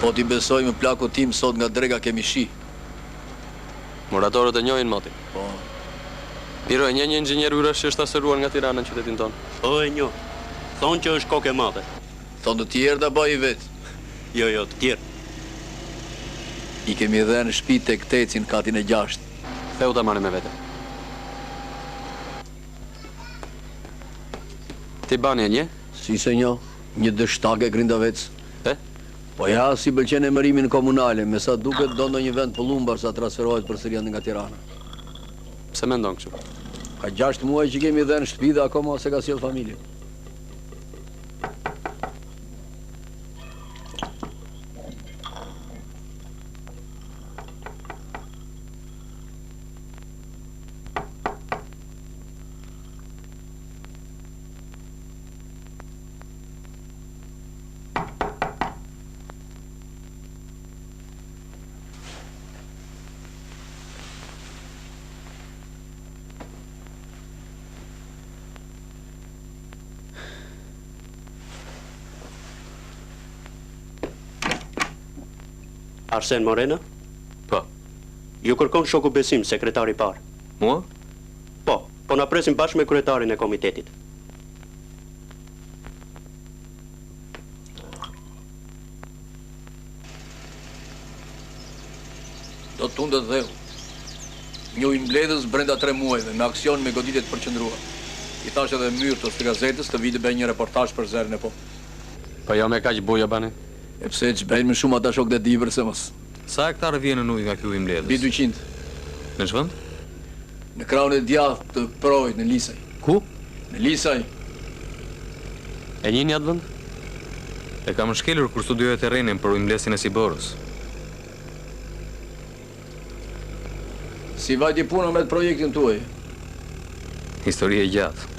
Po t'i besoj me plaku tim sot nga drega kemi shi. Moratorët e njohin moti. Po. Piro, e një inxhinier yrash që është asëruar nga Tirana në qytetin tonë. Po e njoh. Thonë që është kokë e madhe. Thonë të tjerë da bëj i vetë. Jo, të tjerë. I kemi dhe në shtëpi tek Tecin katin e 6. Theu ta marrim me vete. Ti bani e një? Si se njo, një dështake grindavec. E? Po ja, si bëlqen emërimin komunale, me sa duket do në një vend pëllumbar sa transferohet përsëri nga Tirana. Pse mendon kështu? Ka 6 muaj që kemi dhe në shtëpi dhe akoma se ka sjell familje. Arsen Morena? Po. Ju kërkon shoku Besim, sekretari parë. Mua? Po na presim bashkë me kryetarin e komitetit. Do të tundet dheu. Një i mbledhës brenda 3 muajve, me aksion me goditjet përqendruar. I thash edhe Myrtos të gazetës të vite bëj një reportazh për zerën e po. Po jo me kaq buja bani. E pse që bëjnë më shumë ata shok dhe divër se mos. Sa hektarë vjen në ujë nga ky ujë mbledhës? Mbi 200. Në ç'vend? Në krahun e djathtë të Projit në Lisaj. Ku? Në Lisaj. E njihni atë vend? E kam shkelur kur studioja terrenin për ujëmbledhjen e Siborës. Si vajti puna me të projektin tuaj? Histori e gjatë.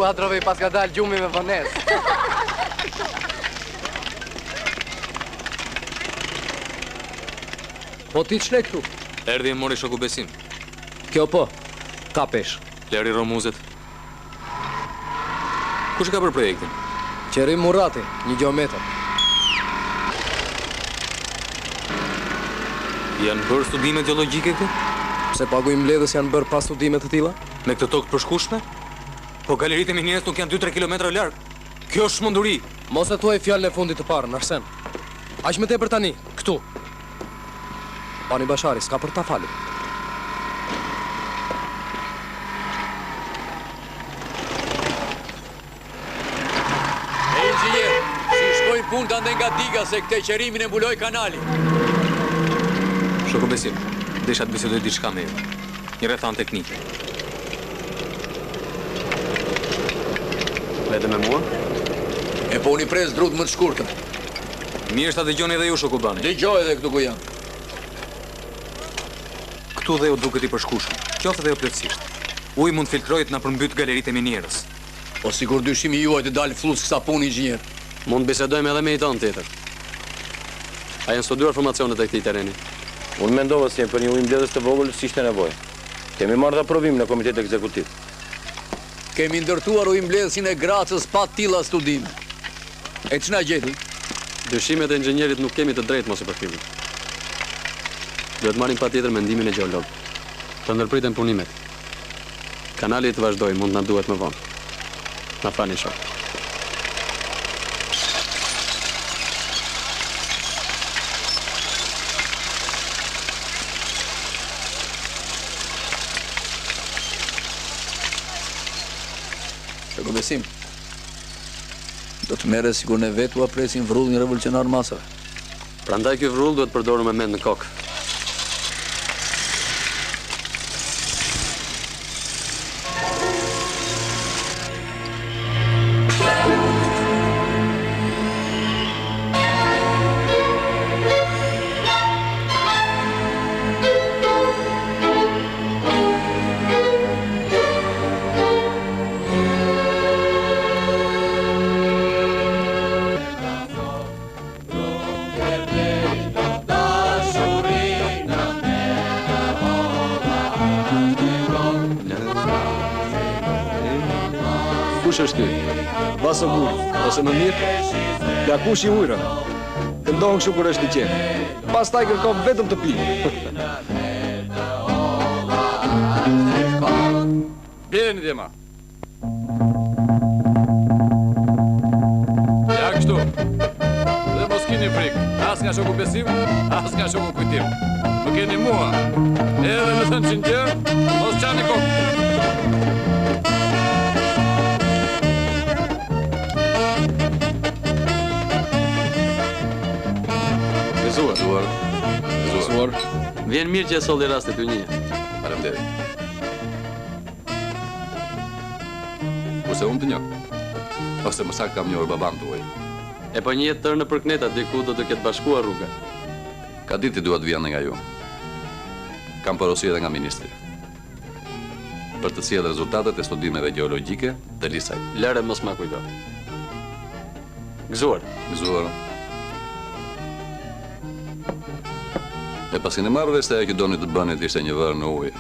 Kuadrove i pas ka dalë gjumi me vonesë. Po ti ç'le këtu? Erdhi e mori shoku Besim. Kjo po, ka pesh. Leri Romuzet. Kush ka për projektin? Qerim Murati, një geometër. Janë bërë studime geologjike këtu? Pse pagu i mbledhës janë bërë pas studime të tilla? Me këtë tokë të përshkushme? Po galeritë e minierës nuk janë 2-3 kilometra larg. Kjo është shmenduri. Mos e thuaj fjalën e fundit të parë, Arsen. Aq më tepër tani, këtu. Bani Bashari s'ka për ta falur. E inxhinier, si shkojnë punët ande nga diga se këtë qerimin e mbuloj kanali. Shoku Besim, desha të bisedoj diçka me ju. Një rrethan teknike. Vete me mua? E po unë i pres drut më të shkurtër. Mirë është ta dëgjoni edhe ju, shoku Bani. Dëgjoj edhe këtu ku jam. Këtu dhe ju duket i përshkushëm. Qoftë edhe jo plotësisht. Uji mund filtrohet na përmbyt galeritë e minierës. Po sikur dyshimi juaj të dalë flus kësa punë inxhinier. Mund bisedojmë edhe me i tonë tjetër. A janë studiuar formacionet e këtij terreni? Unë mendova se për një ujë mbledhës të vogël s'ishte nevojë. Kemi marrë dhe aprovim në komitet ekzekutiv. Kemi ndërtuar ujëmbledhësin e Gracës pa tilla studime. E ç'na gjeti? Dyshimet e inxhinierit nuk kemi të drejtë mos i përfillim. Duhet marrim patjetër mendimin e gjeolog. Të ndërpritem punimet. Kanali të vazhdoj, mund na duhet më vonë. Na falni shok. Shoku Besim, do të merre sikur ne vetu apresin vrrullin revolucionar masave. Prandaj ky vrull duhet përdorur me mend në kokë. kush është ky? Vasogur, ose më mirë, plakushi ujra. Këndon kështu kur është i qetë. Pastaj kërkon vetëm të pi. Bjeni djema. Ja kështu. Dhe mos keni frikë. As nga shoku besim, as nga shoku kujtim. Më keni mua. Edhe në thënë që në gjë, mos qani kokë. Gëzuar. Vjen mirë që e solli rastet ju një. Faleminderit. Kurse unë të njoh. Ose më saktë kam njohur baban tuaj. E po një jetë tërë në përkneta diku do të ketë bashkuar rruga. Ka ditë të dua të vjen nga ju. Kam porosi edhe nga ministri. Për të sjellë rezultatet e studimeve gjeologjike të lisaj. Lëre mos ma kujto. Gëzuar. E pasi në marrë veste ajo që doni të bënit ishte një vërë në ujë.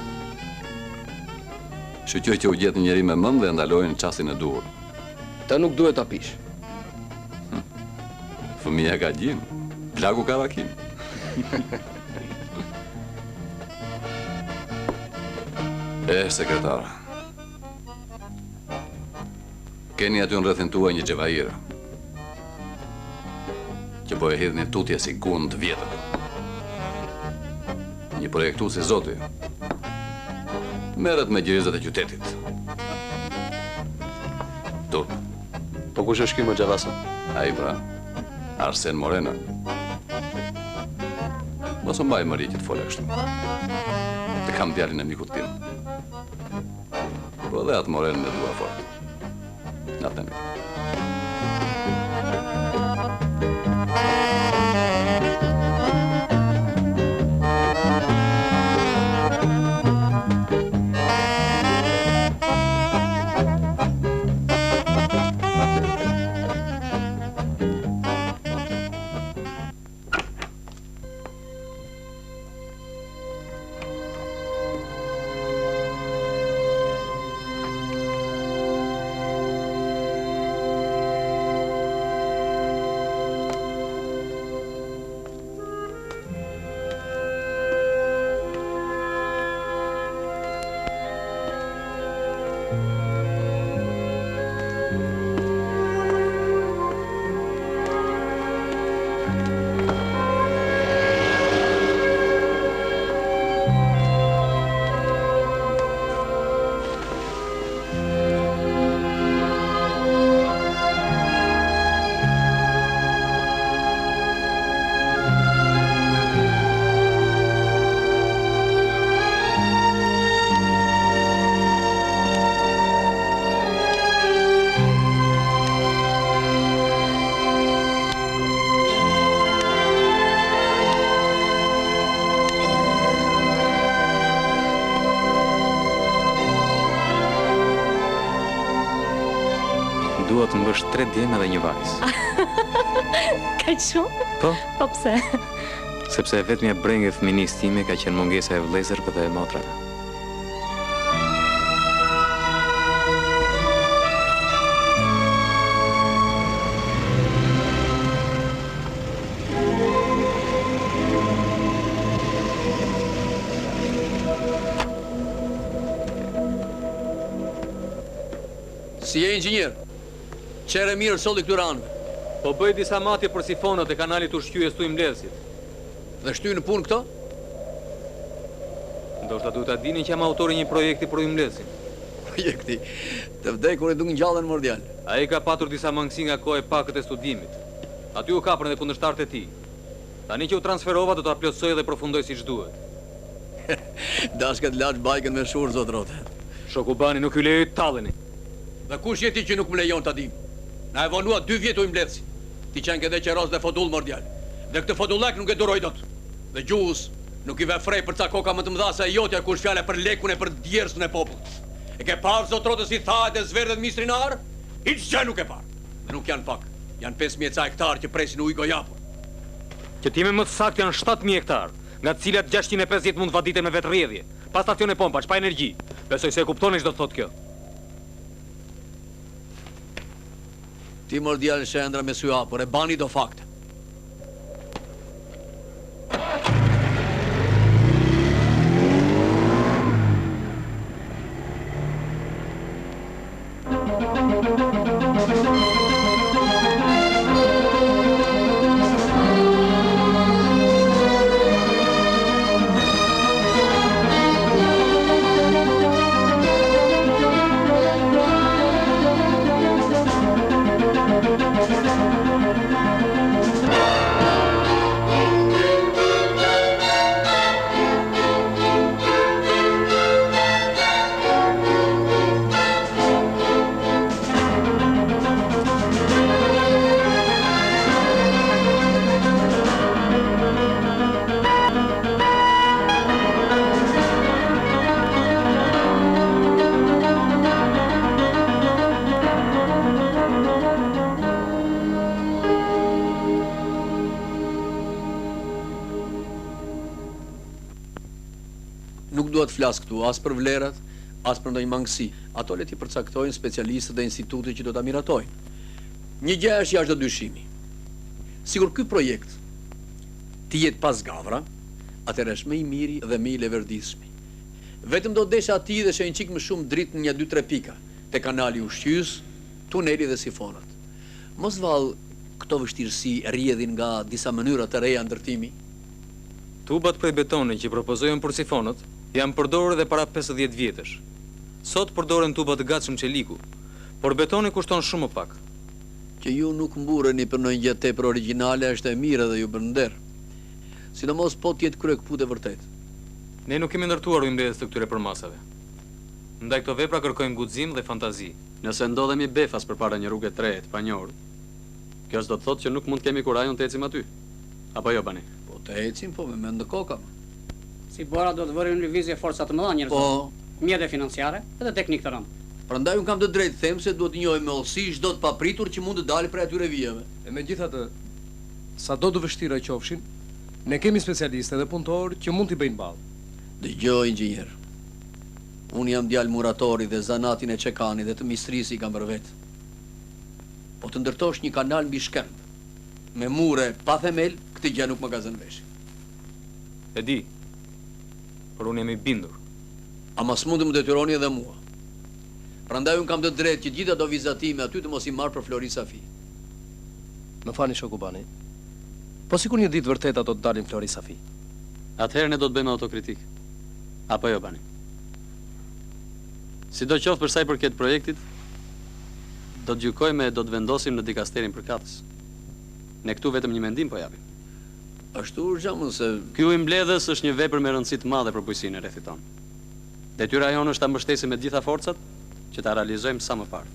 Shqyqoj që u gjetë njëri me mend dhe ndalojnë qastin e duhur. Të nuk duhet ta pish. Fëmija ka gjin, plagu ka vakin. Sekretar. Keni aty në rrethin tuaj një xhevaira që po e hedh një tutje si gund të vjetër. Një projektu si zoti. Merret me gjirizat e qytetit. Turp. Po kush është ky më Xhavasa? Ai pra, Arsen Morena. Mos u mbaj mëri që të folë kështu. Të kam djalin e mikut tim. Po dhe atë Moren me dua fort. Natën. Dua të mbësh 3 djema dhe një vajzë. Kaq shumë? Po, Po pse? sepse vetmja brengë e fëminisë time ka qenë mungesa e vëllezërve dhe e motrave. Si je inxhinier? Qere mirë solli këtyre anëve. Po bëj disa matje për sifonat e kanalit ushqyes tu i mbledhësit. Dhe shty në punë këto? Ndoshta duhet ta dini që jam autori një projekti për mbledhësin. Projekti të vdekur e duk ngjallën mordial. Ai ka patur disa mangësi nga kohë e pakët e studimit. Aty u kapën edhe kundërshtarët e tij. Tani që u transferova do ta plotësoj dhe përfundoj siç duhet. Dashkat laç bajkën me shurë zot rote. Shoku Bani nuk ju lejoj të talleni. Dhe kush je ti që nuk më lejon ta dim? Na e vonua 2 vjet u mbledhsi. Ti qenë ke dhe qeros dhe fodull mordial. Dhe këtë fodullak nuk e duroj dot. Dhe gjuhës nuk i ve frej për ca koka më të mëdha se jotja kur fjale për lekun e për djersën e popullit. E ke parë zot rote si thahet e zverdhet mistrinar? Hiç gjë nuk e parë. Dhe nuk janë pak. Janë 5000 ca hektar që presin ujë gojapur. Që time më të saktë janë 7000 hektar, nga të cilat 650 mund vaditen me vetrrjedhje, pa stacione pompash, pa energji. Besoj se e kuptoni ç'do të thotë kjo. Ti mor djalë shëndra me sy hapur, e bani do fakte. Nuk dua të flas këtu as për vlerat, as për ndonjë mangësi. Ato le t'i përcaktojnë specialistët dhe institutet që do ta miratojnë. Një gjë është jashtë dyshimi. Sigur ky projekt të jetë pas gavra, atëherë është më i miri dhe më i leverdisshëm. Vetëm do desha ati dhe një çik më shumë dritë në 2-3 pika, te kanali ushqyes, tuneli dhe sifonat. Mos vallë këto vështirësi rrjedhin nga disa mënyra të reja ndërtimi. Tubat prej betonit që propozojnë për sifonët janë përdorur edhe para 50 vjetësh. Sot përdoren tuba të gatshëm çeliku, por betoni kushton shumë më pak. Që ju nuk mburreni për ndonjë gjë tepër origjinale është e mirë dhe ju bën nder. Sidomos po të jetë kryekput e vërtet. Ne nuk kemi ndërtuar mbledhjes të këtyre përmasave. Ndaj këto vepra kërkojmë guxim dhe fantazi. Nëse ndodhemi befas përpara një rruge të re të panjohur, kjo s'do të thotë që nuk mund të kemi kurajon të ecim aty. Apo jo bani? Po të ecim, po me mend koka. Si bora do të vërin në lëvizje forca të mëdha njerëzore. Po, Mjete financiare edhe teknik të rëndë. prandaj un kam të drejtë them se duhet të njohim me hollësi çdo të papritur që mund të dalë prej atyre vijave. E megjithatë, sado të vështira qofshin, ne kemi specialistë dhe punëtorë që mund t'i bëjnë ballë. Dëgjoj inxhinier. Unë jam djalë muratori dhe zanatin e çekanit dhe të mistrisi kam për vetë. Po të ndërtosh një kanal mbi shkëmb, me mure pa themel, këtë gjë nuk më ka zënë vesh. E di, por unë jam i bindur. Ama s'mund të më detyroni edhe mua. Prandaj unë kam të drejtë që gjithë ato vizatime aty të mos i marr për Flori Safi. Më fani shoku bani. Po sikur një ditë vërtet ato të dalin Flori Safi. Atëherë ne do të bëjmë autokritik. Apo jo bani? Sidoqoftë për sa i përket projektit, do të gjykojmë e do të vendosim në dikasterin përkatës. Ne këtu vetëm një mendim po japim. Ashtu urxhamën se Ky ujë mbledhës është një vepër me rëndësi të madhe për bujqësinë e rrethit tonë. Detyra jonë është ta mbështesim me gjitha forcat që ta realizojmë sa më parë.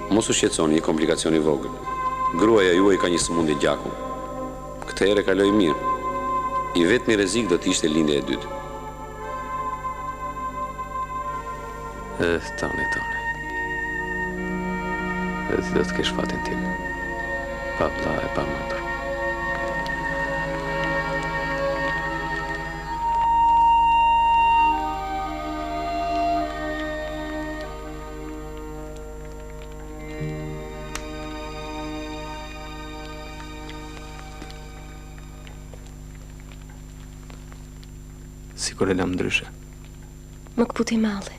Mos u shqetësoni, një komplikacion i vogël. Gruaja juaj ka një sëmundje gjaku. Këtë herë kaloi mirë. I vetmi rrezik do të ishte lindja e dytë. Tani. Edhe ti do të kesh fatin tim. Pa vlla e pa motër. Sikur e lam ndryshe. Më këputi malli.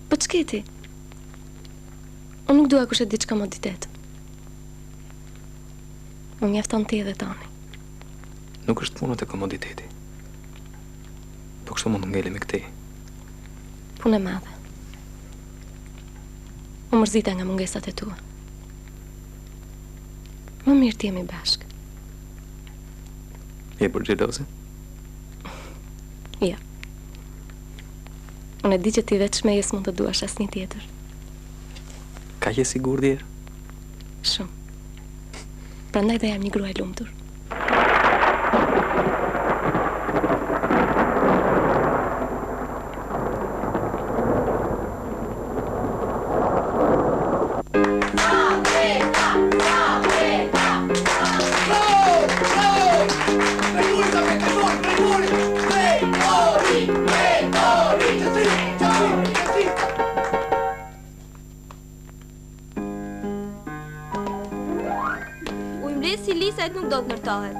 Po ç'keti? Unë nuk dua kushet diçka komoditet. Më mjafton ti edhe tani. Nuk është punët e komoditeti. Po kështu mund të ngelemi këtej. Punë e madhe. Më mërzita nga mungesat e tua. Më mirë të jemi bashkë. Je për xheloze? Ja. Unë e di që ti veç shmejes mund të duash asnjë tjetër. Ka je sigur djerë? Shumë. Prandaj dhe jam një grua e lumtur. Nuk do të ndërtohet.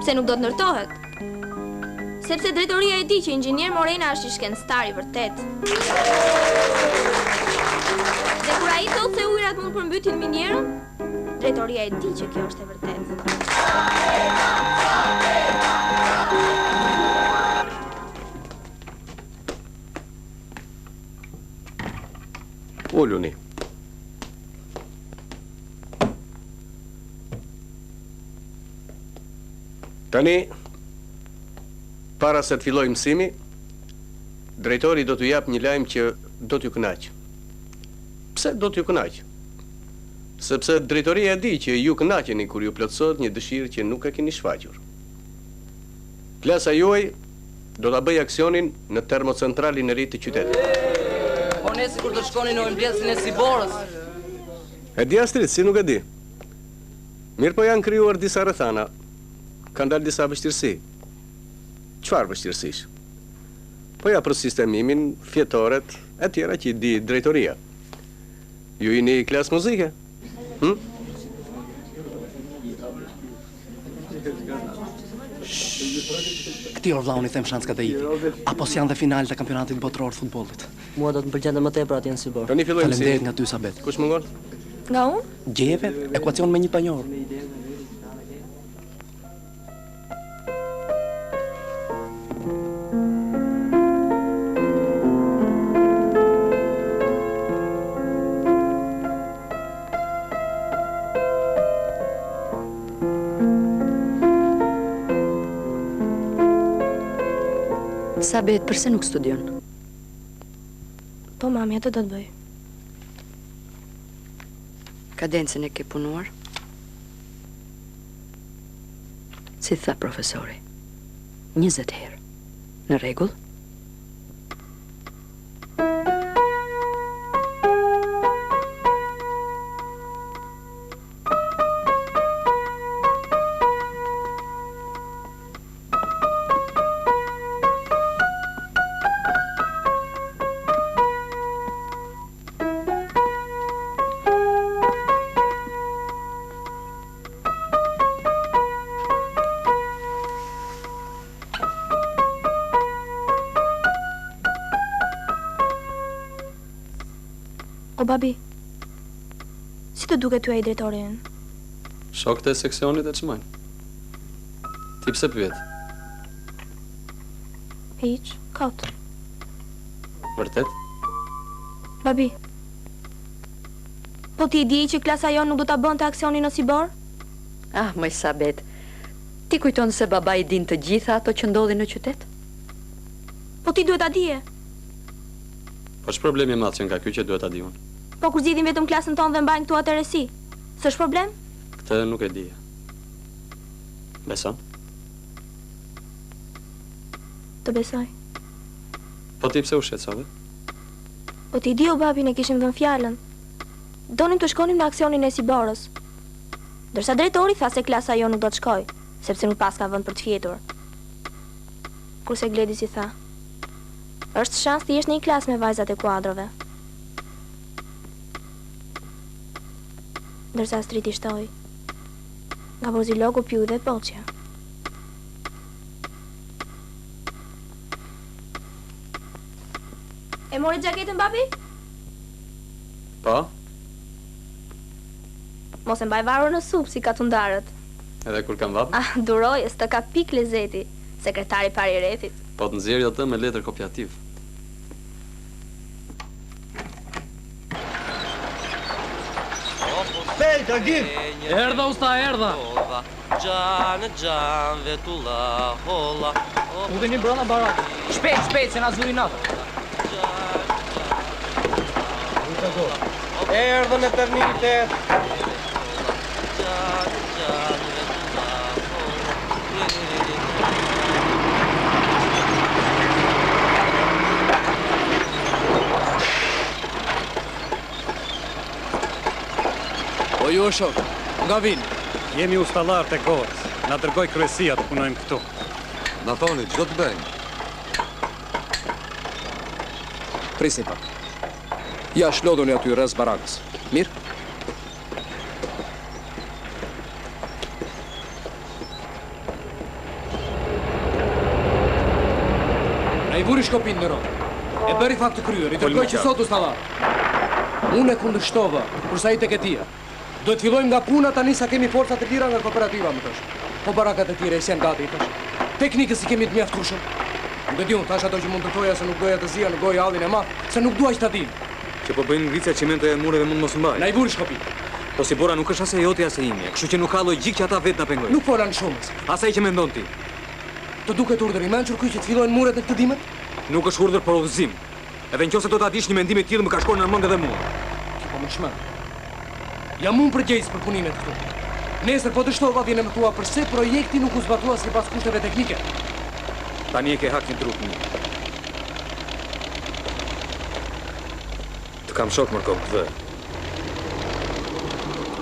Pse nuk do të ndërtohet? Sepse drejtoria e di që inxhinier Morena është i shkencëtar i vërtet. Dhe kur ai thotë se ujërat mund përmbytin minjerën, drejtoria e di që kjo është e vërtetë. Uluni. Tani, para se të filloj mësimi, drejtori do t'ju jap një lajm që do t'ju kënaq. Pse do t'ju kënaq? Sepse drejtoria e di që ju kënaqeni kur ju plotësohet një dëshirë që nuk e keni shfaqur. Klasa juaj do ta bëjë aksionin në termocentralin e ri të qytetit. Po ne sikur të shkonin në mbledhjen e Siborës. E di Astrid, si nuk e di. Mirë po janë krijuar disa rrethana. Kanë dalë disa vështirësi. Çfarë vështirësish? Po ja për sistemimin, fjetoret, e tjera që i di drejtoria. Ju jeni klasë muzike? Këti orë vlla unë i them shanskat e ipi. Apo si janë dhe finalet e kampionatit botëror të futbollit. Mua do të pëlqente më tepër atje në Sibor. Tani fillojmë si. Faleminderit nga ty Sabet. Kush mungon? Nga unë? Gjeve, ekuacion me një panjor. Sabet, përse nuk studion? Po, mami, atë do të bëj. Kadencën e ke punuar? Si tha profesori, 20 herë. Në rregull? O, babi, si të duket ty ai drejtorin? Shokët e seksionit e çmojnë. Ti pse pyet? Hiç, kot. Vërtet? Babi, po ti e di që klasa jonë nuk do ta bënte aksionin në Sibor? Ah, moj Sabet, ti kujton se baba i din të gjitha ato që ndodhin në qytet? Po ti duhet ta dije. Po ç'problemi madh që nga ky që duhet ta di unë? Po kur zgjidhin vetëm klasën tonë dhe mbajnë këtu atërësi, s'është problem? Këtë nuk e di. Beson? Të besoj. Po ti pse u shqetësove? Po ti di o babi, ne kishim dhënë fjalën. Donim të shkonim në aksionin e Siborës. Ndërsa drejtori tha se klasa jo nuk do të shkoj, sepse nuk pas ka vend për të fjetur. Kurse Gledis i tha, është shans të jesh në një klasë me vajzat e kuadrove. Ndërsa Astrid i shtoi, nga Borzilogu piu dhe poqja. E mori gjaketën, babi? Po? Mos e mbaj varur në supë si katundarët. Edhe kur kam vapë? Ah, duroj, s'të ka pik lezeti, sekretari pari i retit. Po të nxjerrë atë me letër kopjativ. Bejta, gjim! Erdha, usta, erdha! Gjan, vetulla, holla... U dhe një brona barak. Shpejt, se na zuri natë. Erdhe me ternitet! O ju o shok, nga vinë? Jemi ustallar të kohës. Na dërgoj kryesia të punojmë këtu. Na thoni, ç'do të bëjmë? Prisni pak. Ja shlodhuni aty rreth barakës. Mirë? A i vuri shkopin në rrë. E bëri fakt të kryer, i dërgoj që sot ustallar. Unë e kundërshtova, kursa i tek e tia. Do të fillojmë nga puna tani sa kemi forca të lira nga kooperativa, më thash. Po barakat e tjera janë gati, thash. Teknikës i kemi të mjaftueshëm. Nuk e di unë, thash ato që mund të thoja se nuk doja të zija në gojë hallin e madh, se nuk dua që ta dim. Që po bëjnë ngrica qimente e mureve mund mos mbaj. Na i vuri shkopi. Po si bora nuk është as e joti as e imja, kështu që nuk ka logjik që ata vetë na pengojnë. Nuk folan shumës. Asaj që mendon ti. Të duket urdhër i mençur ky që të fillojnë muret në këtë dimër? Nuk është urdhër por udhëzim. Edhe nëse do ta dish një mendim i tillë më ka shkuar në mend edhe mua. Po më shmend. Jam unë përgjegjës për punimet këtu. Nesër po të shtova vjen më thua përse projekti nuk u zbatua sipas kushteve teknike. Tani e ke hakin trupin. Të kam shok mërkom të vë.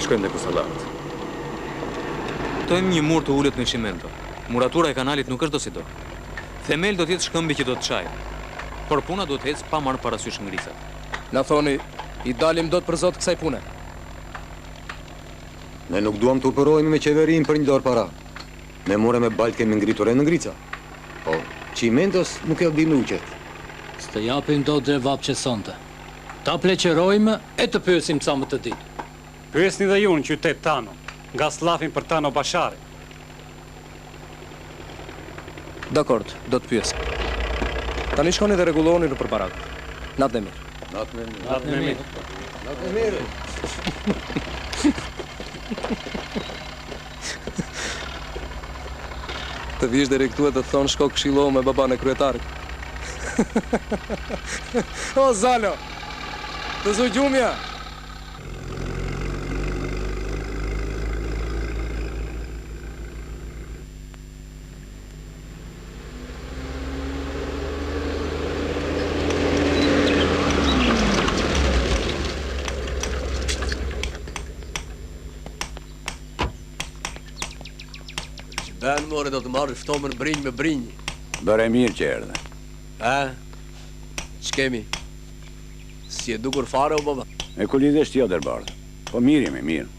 Shkojmë dhe kusallat. Tojmë një mur të ullet në shimento. Muratura e kanalit nuk është do si do. Themel do t'jetë shkëmbi që do të çaj. Por puna do të ecë pa marrë parasysh ngricat. Na thoni, i dalim dot për zot kësaj pune. Ne nuk duam të operohemi me qeverin për një dorë para. Ne more me balt kemi ngritur e në ngrica. Po, qimentos nuk e bim uqet. S'të japim do dhe vap që sonte. Ta pleqerojmë e të pyesim ca më të ditë. Pyesni dhe ju në qytet Tano, nga slafin për Tano Bashari. Dakord, do të pyes. Tani shkoni dhe rregullohuni nëpër barak. Natë dhe mirë. Natë me mirë. Natë me mirë. Natë me mirë. Të vish deri këtu e të thonë shko këshillohu me baban e kryetarit. O, Zalo! Të zu gjumja! Ben, more, do të marrë ftomën brinj me brinj. Bëre mirë që erdhe. Ç'kemi? Si e dukur fare o baba? E ku lidhesh ti o Derbardh? Po mirë jemi, mirë.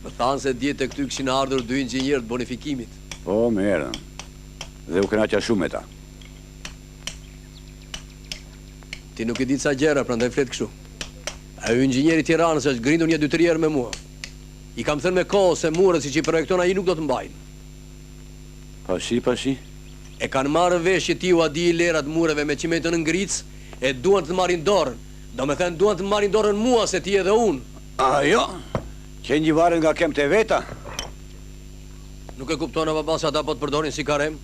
Më thanë se djetë e këty këshin ardhur 2 inxhinierë të bonifikimit. Po, më erdhën. Dhe u kënaqa shumë me ta. Ti nuk e di ca gjëra, prandaj flet kështu. Ai inxhinieri i Tiranës është grindur 1-2 herë me mua. I kam thënë me kohë se murët siç i projekton ai nuk do të mbajnë. Pashi. E kanë marrë vesh që ti u adi lerat mureve me qimentën në ngric e duan të marrin dorën. Do me thënë duan të marrin dorën mua se ti edhe unë. Ajo? Që një varen nga kem të veta? Nuk e kuptona baba se ata po të përdorin si karem?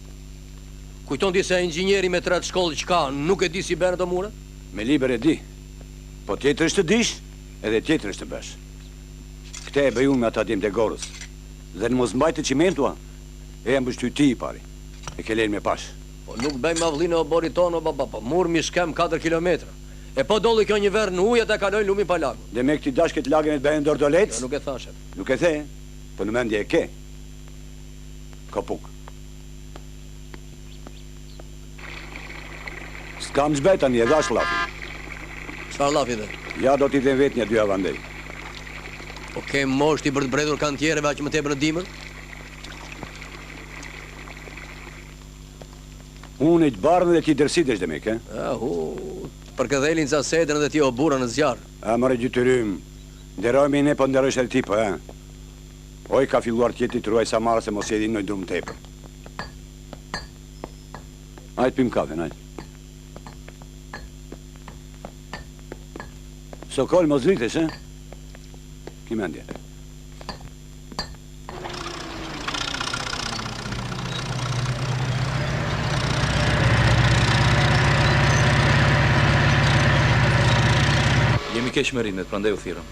Kujton ti se inxhinieri me 3 shkollë që ka nuk e di si bën ato mure? Me liber e di. Po tjetër është të dish, edhe tjetër është të bësh. Këte e bëj unë me ata dim të gorës. Dhe në mos mbajtë të qimentua, e jam bështu ti i pari. E ke lejnë me pash. Po nuk bëjmë avlinë o bori tonë, o baba, po murë mi shkem 4 kilometra. E po dolli kjo një verë në ujët e kalojnë lumi pa lagun. Dhe me këti dashket lagën e të bëjnë dordolec? Nuk e thashet. Nuk e the, po në mendje e ke. Kopuk. S'kam zbeta një edhe ashtë lafi. Çfarë lafi dhe? Ja do t'i dhe vetë një dy avandej. Po ke mosht i bërdbredhur kantjereve a që më tepër në dimër? Unë i të barën dhe ti dërsit është dhe me ke? Për këdhelin ca sedrën dhe ti o bura në zjarë. A mëre gjytërim, nderojme i ne po nderojsh edhe ti po, e? Oj ka filluar tjeti të ruaj sa marë se mos jedi në drumë tepër. Ajtë pim kafe, ajtë. Sokol mos dritesh, e? Ki mendje. Jemi keq me rindet, prandaj u thirrëm.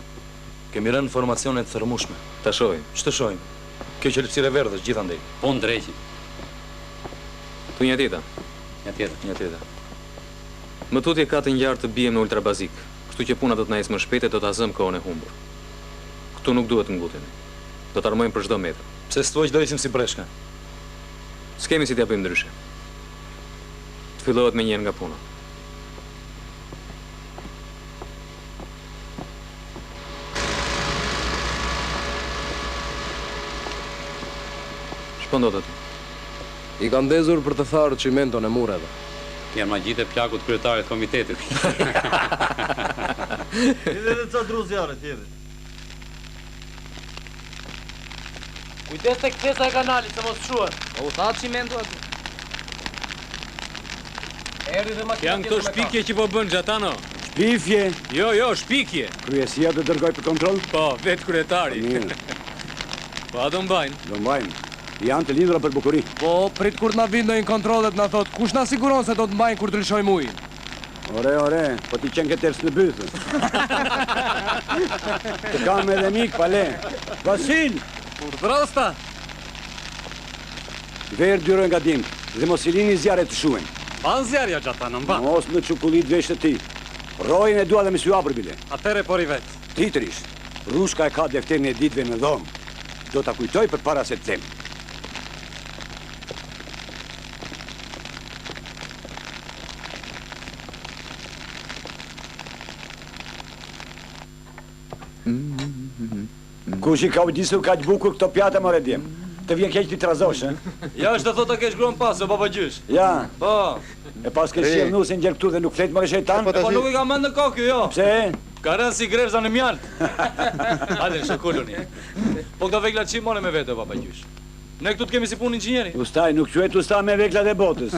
Kemi rënë informacione të thërmushme. Ta shohim. Ç'të shohim? Kjo që lëpsire verdhësh gjithandej. Po ndreqi. Tu një tjetër. Një tjetër. Më tutje ka të ngjarë të bijem në ultrabazik, kështu që puna do të na ecë më shpejt e do ta zëm kohën e humbur. Këtu nuk duhet të ngutemi. Do të armojmë për çdo metër. Pse s'thua që do ishim si breshka? S'kemi si t'ja bëjmë ndryshe. Të fillohet me njëherë nga puna. Shpo ndodhet? I ka ndezur për të tharë qimenton e mureve. Janë ma gjitë e plakut kryetarit komitetit. Edhe dhe ca dru zjarë tjede. Kujdes të këtesa e kanalit, se mos shuan. O u thatë qimentu aty. Janë këto shpikje që po bënë Gjatano. Shpifje? Jo, shpikje. Kryesia do dërgoj për kontrol? Po, vetë kryetari. Po, a do mbajnë? Do mbajnë. Janë të lidhura për bukuri. Po, prit kur t'na vindojnë kontrolet na thot, kush na siguron se do të mbajnë kur të lëshojmë ujin? Ore, po ti qenë këtë tërës në bythë. Të kam edhe mik, pale. Vasil! Kur drosta? Verë dyroj nga dim, dhe mos i lini zjarë të shuen. Ban zjarja gjata në mba. Mos në qukullit veshtë ti. Rojën e dua dhe me sy apër bile. Atere por i vetë. Titërisht, Rushka e ka defterin e ditve në dhomë. Do t'a kujtoj për para se të them. Kush i ka u disur kaq bukur këto pjata më redjem? Të vjen keq ti trazosh, e? Ja, është të thot të kesh gruan pas, o baba gjysh. Ja. Po. E pas ke shqel nusin gjerë këtu dhe nuk flet më shejtan? Po nuk i ka mend në kokë, jo. Pse? Ka rënë si grevza në mjaltë. Hajde, shokulluni. Po këto vegla çim mone me vete, o baba gjysh. Ne këtu të kemi si punë inxhinieri. Ustaj, nuk quhet usta me veglat e botës.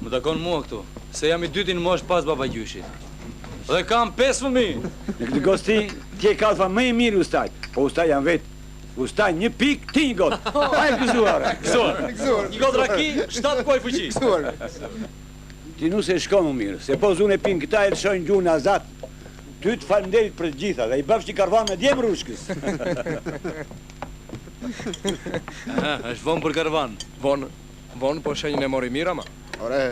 Më takon mua këtu, se jam i dyti në mosh pas baba gjyshit. Dhe kam 5 fëmijë. Në këtë gosti, ti e kalfa më i mirë ustaj. Po ustaj janë vetë. Ustaj një pik, ti një gotë. Hajë gëzuar. Gëzuar. Një gotë raki, 7 koj fuqi. Ti nuk se shko më mirë, se po zune pin këta e të shojnë gjuhë në azat. Ty të falenderit për gjitha dhe i bëfsh një karvan me djemë rushkës. është vonë për karvan. Vonë, po shenjën e mori mira, ma. Ore.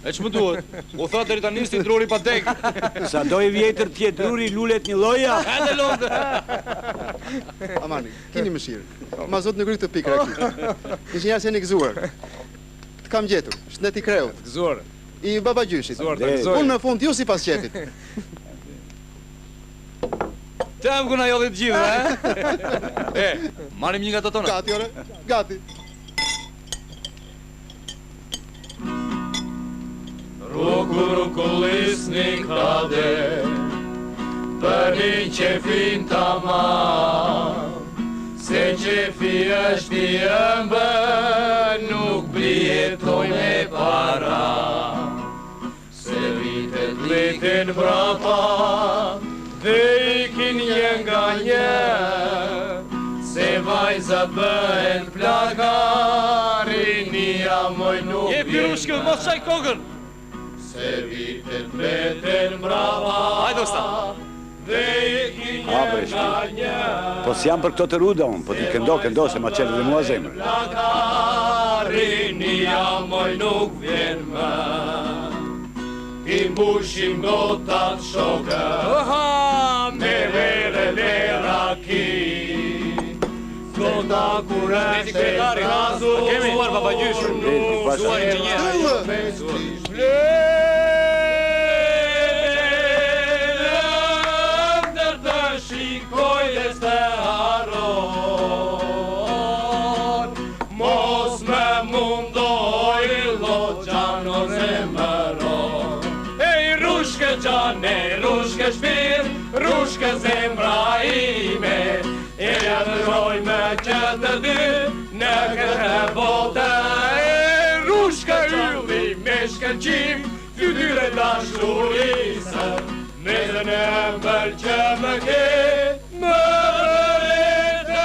E që më duhet? U thot deri tani si druri pa dek. Sa do i vjetër tje druri lulet një loja? Hajde lodë. Amani, kini mëshirë. Ma zot në grytë të pikë raki. Ishë njerë se një gëzuar. Të kam gjetur, shnet i kreut. Gëzuar. I baba gjyshit. Unë në fund, ju si pas qefit. Tem ku na jodhi të gjithë, e? Marim një nga të tona. Gati, ore, gati. Rukullisnik kade, për një qefin tamam, se qefi është i ëmbër, nuk bljetojnë e para, se vitet litin brapa, dhe ikin një nga një, se vajzat bëhen plakari, një moj nuk Je pirushkë, mos qaj kokën! se vitet mbeten mbrava. Hajde usta. Dhe i A, breshti. Po s'jam për këto të ruda unë, po ti këndo, se ma qelë dhe mua zemër. Lakarini jamoj nuk vjen më, i mbushim gotat shoka, me vere dhe raki. Gota kur është e kazu, kemi zuar babagjysh, zuar inxhinjer. Shikoj dhe s'te haron, mos me mundoj lo gjano zemëron. Ej, rushke gjane, rushke shpir, rushke zemra ime, e jadëroj me që të dy në këtë bote. Ej, rushke ylli, me shkënqim, fytyre dashurisë, me dhe në mbëll që më ke, më vërre të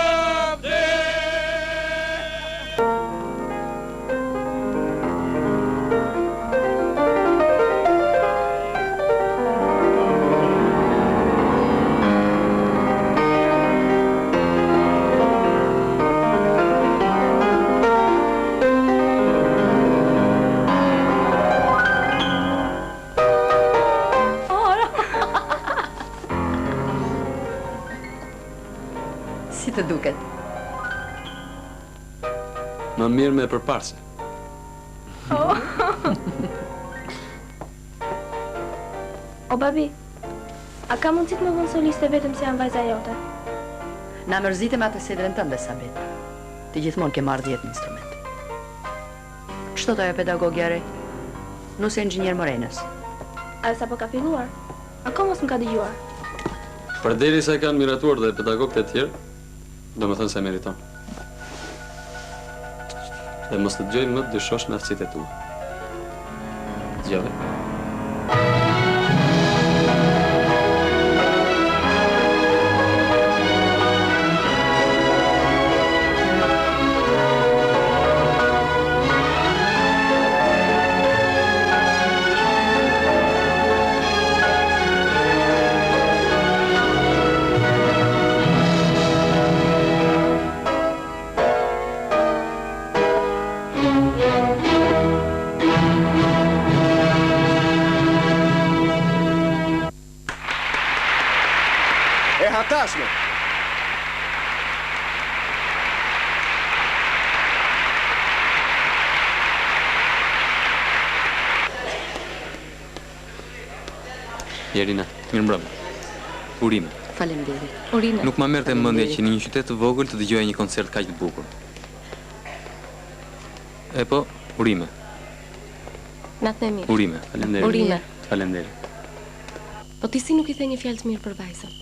Të duket. Më mirë me përparse. O babi, a ka mundësi të më vënë soliste vetëm se janë vajza jote? Na mërzitem atë sedrën tënde, Sabet. Ti gjithmonë ke marrë 10 instrument. Ç'to ajo pedagogja re? Nuse inxhinier Morenës. A sa po ka filluar? Akoma s'm ka dëgjuar. Përderisa kanë miratuar dhe pedagogët e tjerë, do më thënë se meriton. Dhe mos të dëgjoj më të dyshosh në aftësitë e tua. Dëgjove. Hatashme. Jerina, mirëmbrëma. Urime. Faleminderit. Urime. Nuk ma merrte mendja që në një qytet të vogël të dëgjoja një koncert kaq të bukur. E po, urime. Natë e mirë. Urime. Faleminderit. Urime. Faleminderit. Po ti si nuk i the një fjalë të mirë për vajzën?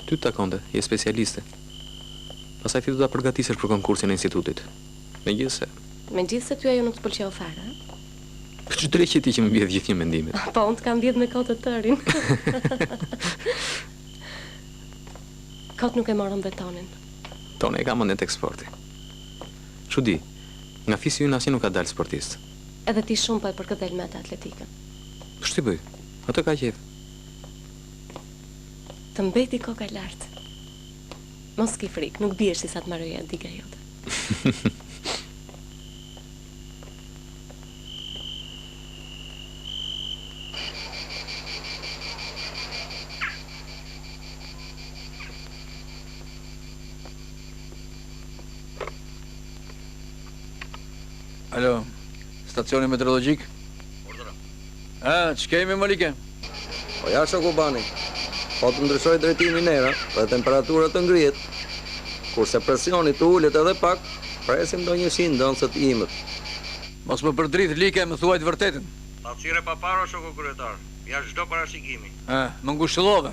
Ty të takonte, je specialiste. Pastaj ti do ta përgatisesh për konkursin e institutit. Megjithse ty ajo nuk të pëlqeu fare, a? Që drejtë ti që më mbjedh gjithë një mendimit. Po unë të kam mbjedh me kot të tërin. Kot nuk e morën betonin. Tonë e ka mendjen tek sporti. Çu di, nga fisi ynë asnjë nuk ka dalë sportist. Edhe ti shumë po e përkëdhel me atë atletikën. Ç'ti bëj? Atë ka qejf. Të mbeti koka lartë. Mos ki frikë, nuk biesh si sa të marrëja diga jote. Alo, stacioni meteorologjik? Ç'kemi Malike? Po ja Shokubani. Po të ndryshoj drejtimin era dhe temperatura të ngrihet. Kurse presioni të ulet edhe pak, presim ndonjë shi ndonse të imët. Mos më përdrit like, më thuaj të vërtetën. Pasire pa paro, shoku kryetar. Ja çdo parashikimi. Më ngushëllove.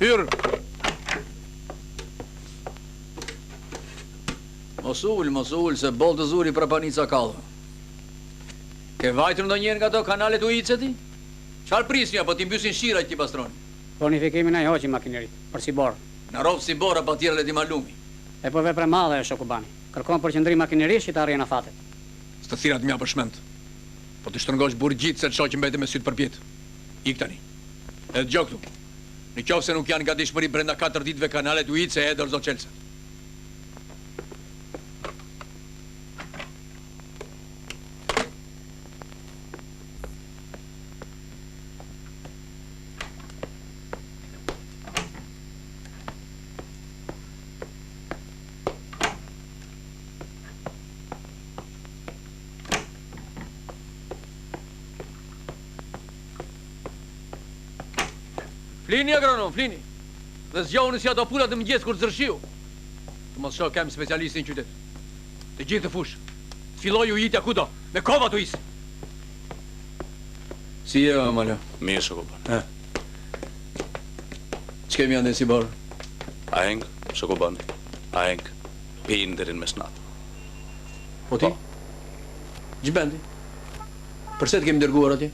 Hyr. Mos ul, se boll të zuri prapanica kallë. Ke vajtur ndonjëherë nga ato kanalet ujitse ti? Çfarë prisni apo ti mbysin shira që ti pastroni? Planifikimin ai hoqi makinerit, për si borë. Në rovë si borë apo tjera le ti malumi. E po vepre madhe e Shokubani. Kërkon përqendrim makinerisht që të arrijën afatet. S'të thirat mja për shmend. Po të shtrëngosh burgjit se të shoqë mbete me sytë për pjetë. Ik tani. E të gjoktu. Në qofë se nuk janë nga dishmëri brenda 4 ditëve kanalet u hitë se e dërzo qelëse. Flini agronom, flini. Dhe zgjohuni si ato pulat të mëngjes kur zërshiu. Të mos shoh kem specialistin në qytet. Të gjithë të fush. Të filloj ujitja kudo, me kova të isë. Si je, Amala? Mirë, Shokoban. Që kemi janë si barë? Aheng, Shokoban. Aheng, pinë dherin me snat. Po ti? Gjbendi? Përse të kemi dërguar atje?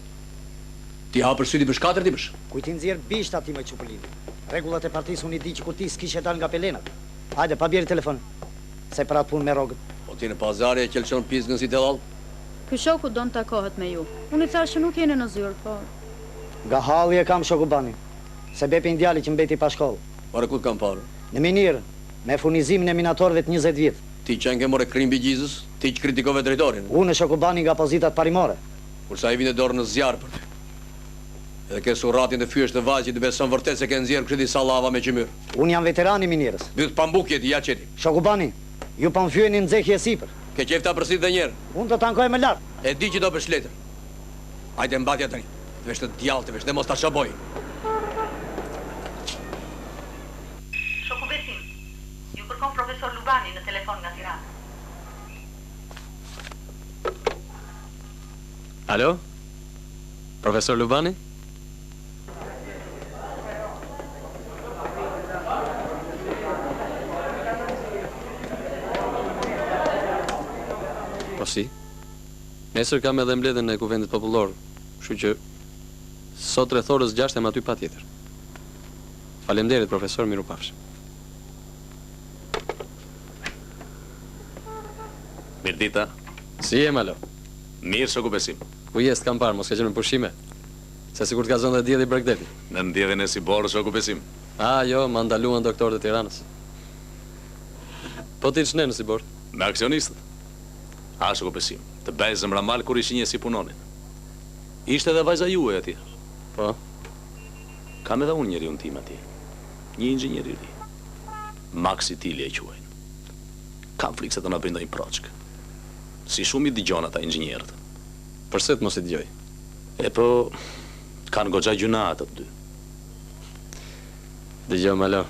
Ti ha për syti për shkatër ti bësh? Kujti nxjerr bisht ati me Çupulini. Rregullat e partisë unë i di që kur ti s'kishe dal nga pelenat. Hajde, pa bjeri telefon. Se për atë punë me rrogën. Po ti në pazare e qelçon pizgën si tellall? Ky shoku don të takohet me ju. Unë i thash që nuk jeni në zyrë, po. Nga halli e kam shoku bani. Se bepi djali që mbeti pa shkollë. Para ku kam parë? Në minirë, me furnizimin e minatorëve të 20 vjet. Ti që ke more krim bigjizës, ti që kritikove drejtorin. Unë shoku bani nga pozitat parimore. Kursa i vinte dorë në zjarr për ty. Edhe ke surratin të fyesh të vajzë që të beson vërtet se ke nxjerr kështu disa llava me qymyr. Unë jam veteran i minirës. Byt pambukje ti ja çeti. Shokubani, ju po mfyeni nxehje sipër. Ke qef ta përsit dhe njerë. Unë do tankoj me lart. E di që do bësh letër. Hajde mbatja tani. Të vesh të djallë, të vesh, dhe mos ta shoboj. Shoku Besim, ju kërkon profesor Lubani në telefon nga Tirana. Alo? Profesor Lubani? Po si? Nesër kam edhe mbledhjen e Kuvendit Popullor, kështu që sot rreth orës 6 jam aty patjetër. Faleminderit profesor, mirupafshim. Mirdita. Si je, Malo? Mirë, Shoku Besim. Ku je, s'kam parë, mos ke qenë në pushime? Se sikur të ka zonë dhe djeli Bregdeti. Në ndjedhjen e si borë, Shoku Besim. Jo, ma ndaluan doktorët e Tiranës. Po ti ç'ne në si borë? Me aksionistët. Shoku Besim, të bëj zemra mal kur ishin një si punonin. Ishte edhe vajza juaj atje. Po. Kam edhe unë njeriun tim atje. Një inxhinier i ri. Maxi Tili e quajnë. Kam frikë se të na brindojnë proçk. Si shumë i dëgjon ata inxhinierët. Përse të mos i dëgjoj? Po, kanë goxha gjuna ato dy. Dëgjoj, Malo.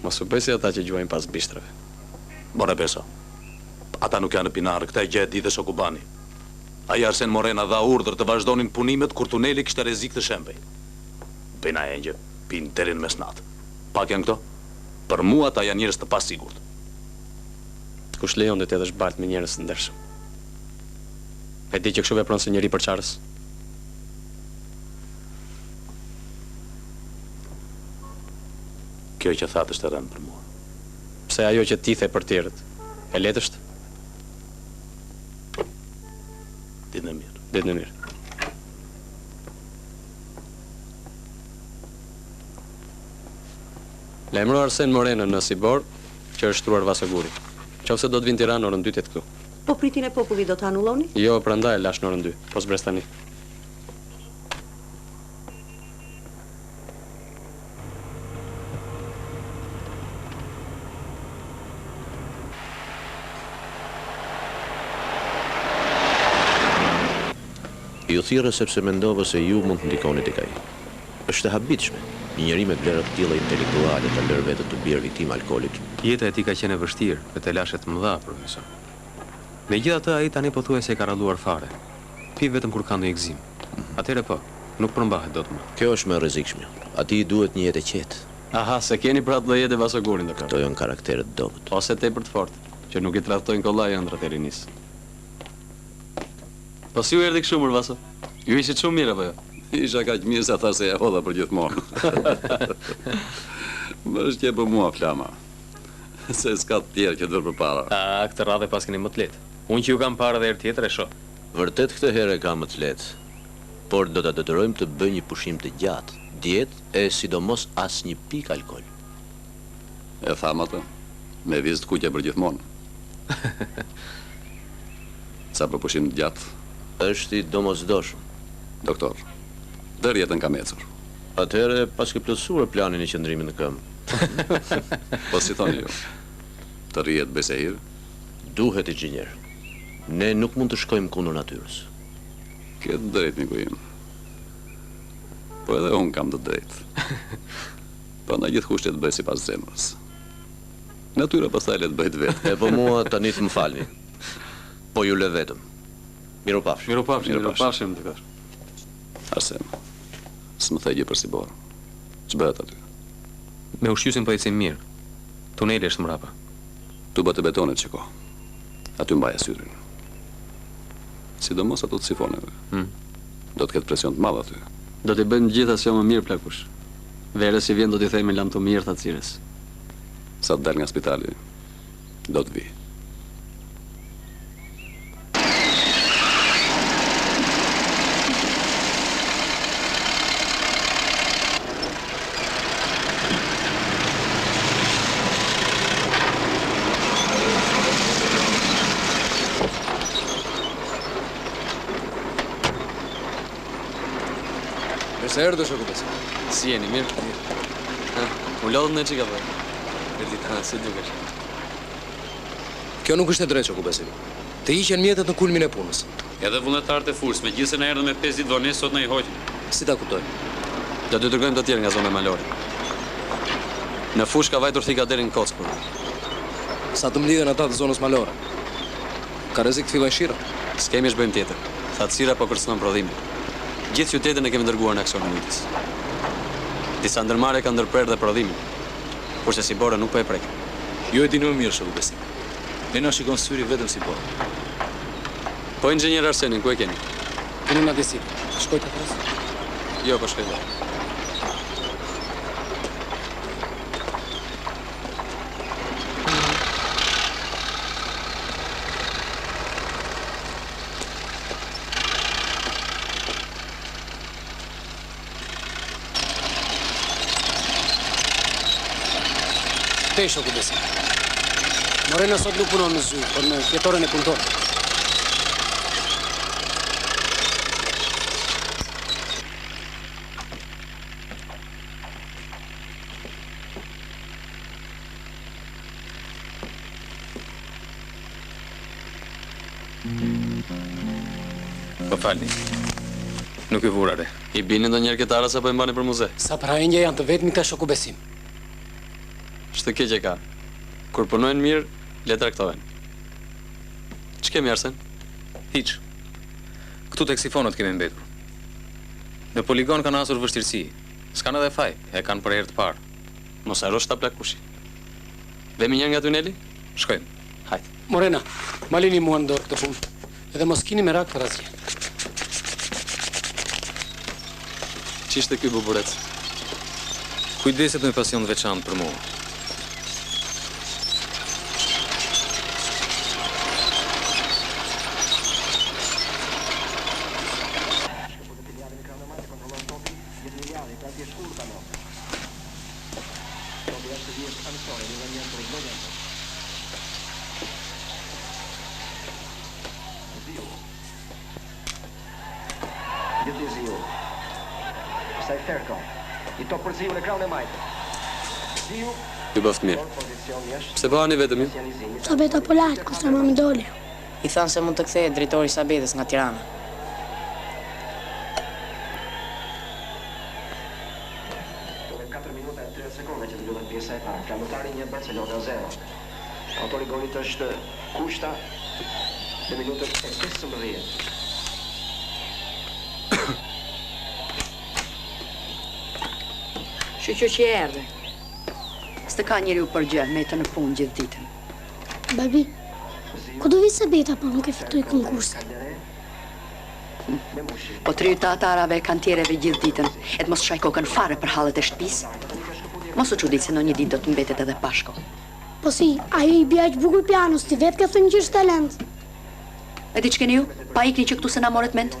Mos u bëj si ata që gjuajnë pas bishtrave. More beso. Ata nuk janë në pinarë, këta e gjetë di dhe Shokubani. Aja Arsen Morena dha urdhër të vazhdonin punimet kur tuneli kishte rrezik të shembej. Bëjna e një, pinë terin me snat. Pak janë këto? Për mua ata janë njerëz të pasigurt. Kush lejon dhe të edhësh balt me njerëz të ndershëm? E di që kështu vepron si njeri përçarës. Kjo që thatë është e rëndë për mua. Pse ajo që ti the për tjerët, e letësht? Ditën e mirë. Ditën e mirë. Lajmëro Arsen Morena në Sibor, që është shtruar Vasaguri. Qofse do të vinë Tiranë orën 2 këtu. Po pritin e popullit do të anulloni? Jo, prandaj lash në orën 2, po s'bres tani. Ju thirrë sepse mendova se ju mund të ndikoni tek ai. Është e habitshme një njeri me vlera të tilla intelektuale të lërë vetë të bjerë viktim alkoolik. Jeta e tij ka qenë e vështirë, me të lashe të mëdha, profesor. Megjithatë, ai tani pothuajse e ka ralluar fare. Pi vetëm kur ka ndonjë gzim. Atëherë po, nuk përmbahet dot më. Kjo është më e rrezikshme. Atij duhet një jetë e qetë. Aha, se keni pra të jetë Vasagurin doktor. Këto janë karaktere të dobët. Ose tepër të fortë, që nuk i tradhtojnë kollaj ëndrat e rinis. Po si u erdhi kështu mër Vaso? Ju ishit shumë mirë apo jo? Isha kaq mirë sa thash se ja hodha për gjithmonë. Më është për mua flama. Se s'ka të tjerë që të vërë për para. Këtë radhe pas keni më të letë. Unë që ju kam parë dhe erë tjetër e shoh. Vërtet këtë herë ka më të lehtë, por do ta detyrojmë të bëjë një pushim të gjatë, dietë e sidomos asnjë pikë alkool. E tham atë, me vizë të kuqe për gjithmonë. Sa për pushim të gjatë? Është i domosdoshëm. Doktor, dërë jetën kam ecur. Atëherë pas ke plotësuar planin e qëndrimit në këmbë. Po si thoni ju, të rrihet besehir? Duhet inxhinier. Ne nuk mund të shkojmë kundër natyrës. Ke drejt, miku im. Po edhe unë kam të drejt. Prandaj gjithkusht të bëj sipas zemrës. Natyra pastaj le të bëjë vetë. E po mua tani të më falni. Po ju le vetëm. Miropafshim. Miropafshim doktor. Arsen, s'më thej gjë për si borë. Ç'bëhet aty? Me ushqysin po ecim mirë. Tuneli është mrapa. Tu bëtë betonet çiko. Aty mbaja syrin. Sidomos ato të sifoneve. Do të ketë presion të madh aty. Do t'i bëjmë gjithë asjo më mirë plakush. Verës si vjen do t'i thejmë lam të mirë të acires. Sa të dal nga spitali, do të vi. Se erdhë shoku Besim. Si jeni, mirë? U lodhën në që ka bërë. Erdita, si dukesh. Kjo nuk është e drejtë, shoku Besim. Të hiqen mjetet në kulmin e punës. Edhe vullnetarët e furs, me gjithë se në erdhën me 5 ditë vonesë, sot në i hoqën. Si ta kuptoj? Do të dërgojmë të tjerë nga zona malore. Në fush ka vajtur thika deri në Kockë. Sa të mlidhen ata të zonës malore? Ka rrezik të fillojnë shira? S'kemi shbëjmë tjetër. Thatësira po kërcënon prodhimin. Gjithë qytetin e kemi dërguar në aksion unitis. Disa ndërmarrje kanë ndërprerë dhe prodhimin, kurse si bora nuk po e prek. Ju e dini më mirë, shoku Besim. Ne na shikon syri vetëm si bora. Po inxhinier Arsenin, ku e keni? Keni në adesi. Shkoj të thras? Jo, po shkoj. Te shoku Besim. Morena sot nuk punon në zy, por në fjetoren e punëtorë. Po falni. Nuk e vurare. I bini ndonjëherë ketara apo e mbani për muze? Sa pra enje janë të vetmi të shoku Besim. Shtë keq e ka. Kur punojnë mirë, le traktohen. Ç'kemi Arsen? Hiç. Këtu tek sifonët kemi mbetur. Në poligon kanë hasur vështirësi. S'kan edhe faj, e kanë për herë të parë. Mos harrosh ta plakushi. Vemi një nga tuneli? Shkojmë. Hajde. Morena, ma lini mua në dorë këtë punë. Edhe mos kini merak për asgjë. Ç'ishte ky buburec? Kujdeset me pasion të veçantë për mua. Ju bëft mirë. Pse bëhani vetëm ju? Sabeta po lart, kusë më doli. I thanë se mund të kthehet drejtori i Sabetës nga Tirana. Autori golit është Kushta në minutën e 15. Shqyqo që e erdhe. S'të ka njeri u përgjë, me të në punë gjithë ditën. Babi, ku do vi Sabeta po nuk e fitoj konkursin? Po trytatarave e kantiereve gjithë ditën, e të mos shaj kokën fare për hallet e shtëpisë. Mos u çudit se në një ditë do të mbetet edhe pashko. Po si, ajo i bja që bukur pianos, ti vetë ka thënë që është talent. E ti që keni ju? Pa ikni që këtu se na moret mend?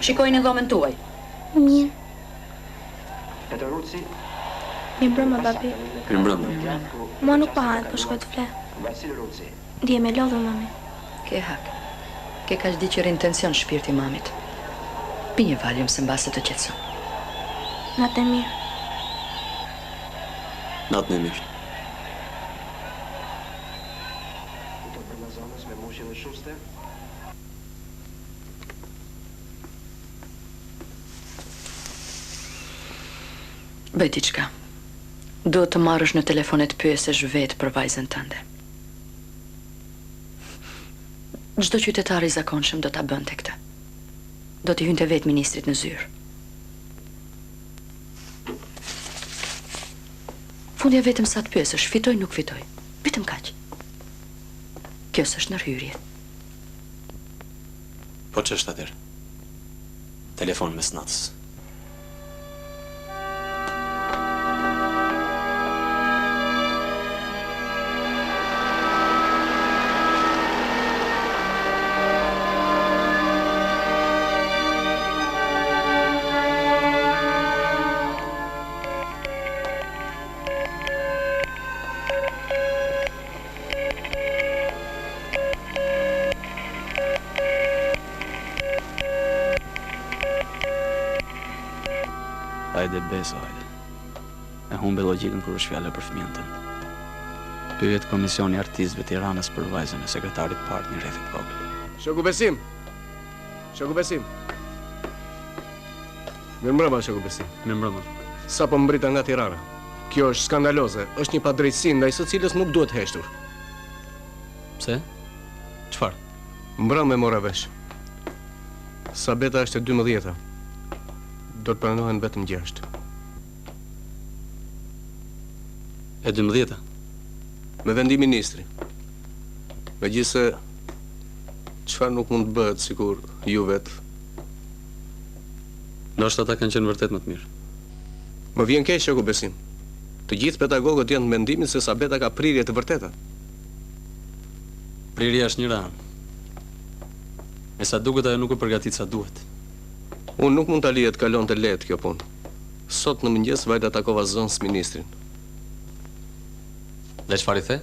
Shikojnë në dhomën tuaj. Mirë. Mi mbrëmë, papi. Mi mbrëmë. Mua nuk pa hajt, po shkoj të fle. Ndje me lodhur, mami. Ke hak. Ke ka di që intencion shpirti mamit. Pi një valjum se mbase të qetëson. Natë e mirë. Natën e mirë. Bëj diçka. Duhet të marrësh në telefonet pyesesh vetë për vajzën tënde. Çdo qytetar i zakonshëm do ta bënte këtë. Do t'i hynte vetë ministrit në zyrë. Fundja vetëm sa të pyesësh, fitoj nuk fitoj. Vetëm kaq. Kjo s'është ndërhyrje. Po ç'është atëherë? Telefon mes natës. Hajde beso, hajde. E humbe logjikën kur është fjala për fëmijën tënd. Pyet Komisioni i Artistëve Tiranës për vajzën e sekretarit të partë një rrethit vogël. Shoku Besim. Shoku Besim. Mirëmbrëma, Shoku Besim. Mirëmbrëma. Sa po mbrita nga Tirana. Kjo është skandaloze, është një padrejtësi ndaj së cilës nuk duhet heshtur. Pse? Çfarë? Mbrëmë mora vesh. Sabeta është e 12-ta. Do të pranohen vetëm 6. E 12-ta? Me vendim ministri. Megjithse çfarë nuk mund të bëhet sikur ju vetë. Ndoshta ata kanë qenë vërtet më të mirë. Më vjen keq Shoku Besim. Të gjithë pedagogët janë të mendimit se Sabeta ka prirje të vërteta. Prirja është një ranë. E sa duket ajo nuk u përgatit sa duhet. Unë nuk mund të lihet kalon të letë kjo punë. Sot në mëngjes vajta takova zonës ministrin. Dhe çfarë i the?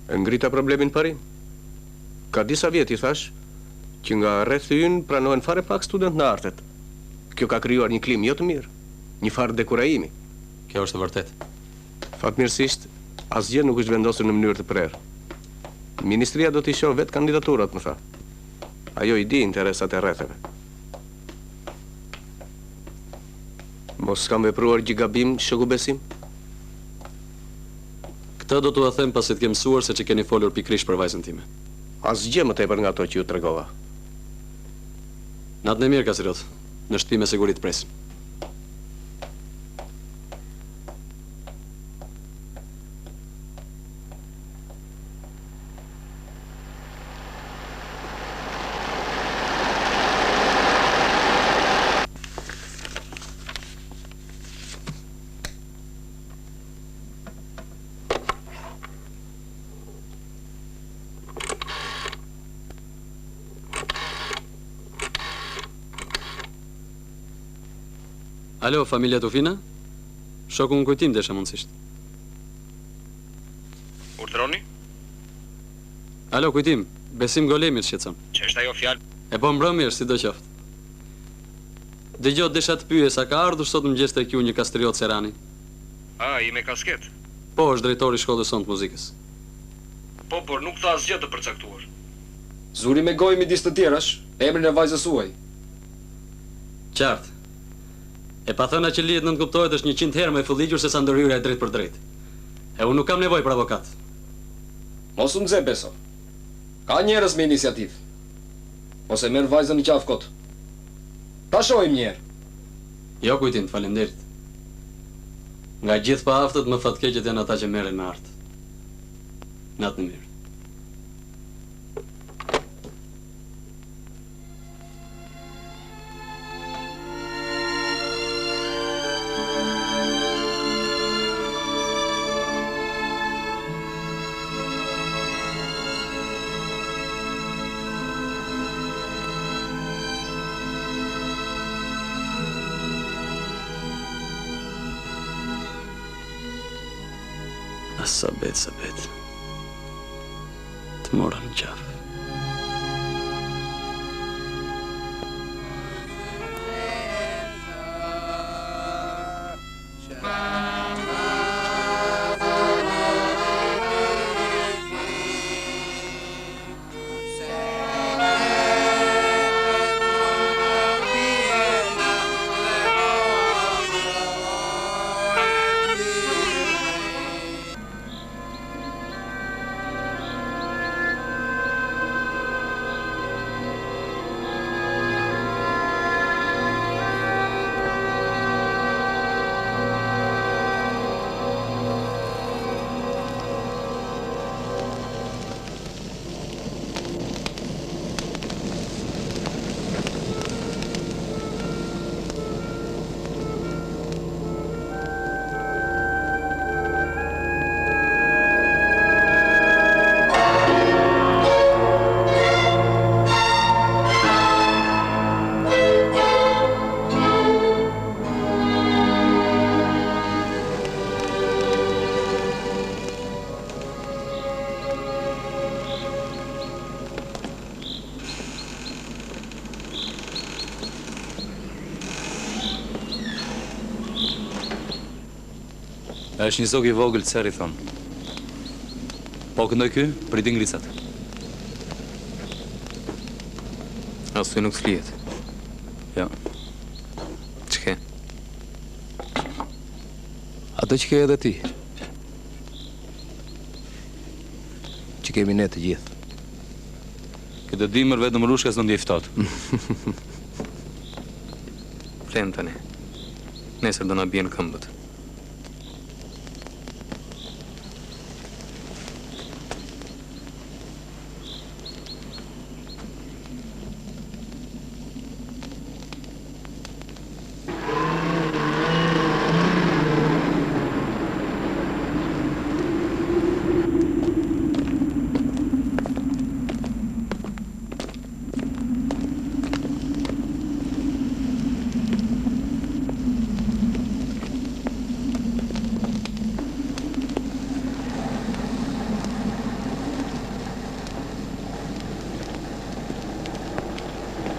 E ngrita problemin parim. Ka disa vjet i thash që nga rreth ynë pranohen fare pak student në artet. Kjo ka krijuar një klim jo të mirë, një farë dekurajimi. Kjo është e vërtetë. Fatmirësisht, asgjë nuk është vendosur në mënyrë të prerë. Ministria do t'i shohë vetë kandidaturat, më tha. Ajo i di interesat e rretheve. Mos kam vepruar gjë gabim, Shoku Besim? Këtë do t'ua them pasi të kem mësuar se që keni folur pikrisht për vajzën time. Asgjë më tepër nga ato që ju tregova. Natën e mirë, Kasirot. Në shtëpi me siguri të presim. Alo, familja Tufina? Shoku në kujtim desha mundësisht. Urdhroni? Alo, kujtim, Besim Golemir shqetëson. Që është ajo fjalë? E po mbrëmir, si do qoftë. Dëgjoj desha të pyes, a ka ardhur sot mëngjes tek ju një kastriot Serani? A, i me kasket? Po, është drejtori i shkollës sonë të muzikës. Po, por nuk tha asgjë të përcaktuar. Zuri me gojë midis të tjerash, emrin e vajzës suaj. Qartë. E pa thëna që lihet nënkuptohet është 100 herë më e fulligjur se sa ndërhyrja e drejt për drejt. E unë nuk kam nevojë për avokat. Mos u nxe beso. Ka njerëz me iniciativë. Ose merr vajzën në qafë kot. Ta shohim një herë. Jo kujtim, faleminderit. Nga gjithë pa aftët më fatkeqet janë ata që merren me art. Natë mirë. Sabet. Të mora në qafë. Është një zog I vogël ceri thon. Po këndoj ky, priti ngricat. Asë nuk flijet. Ja. Ç'ke? Ato që ke edhe ti. Që kemi ne të gjithë. Këtë dimër vetëm rushkas në ndje ftat. Flen tani. Nesër do na bien këmbët.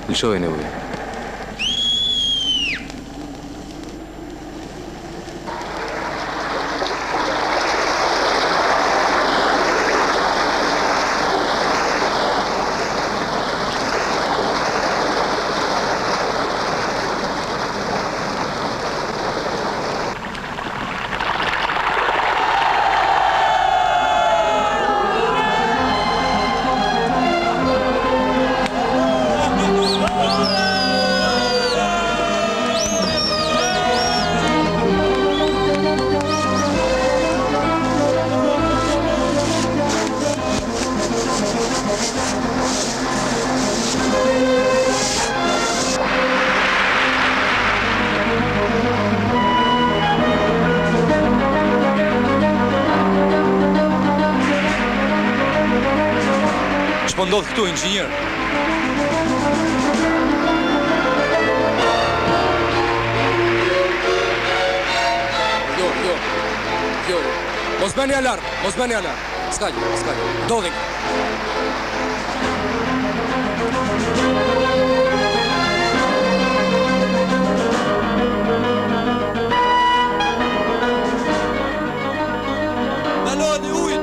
Lëshojnë e ujë. Po ndodh këtu, inxhinier. Jo. Mos bëni alarm. S'ka gjë. Ndodhin. Daloni ujë.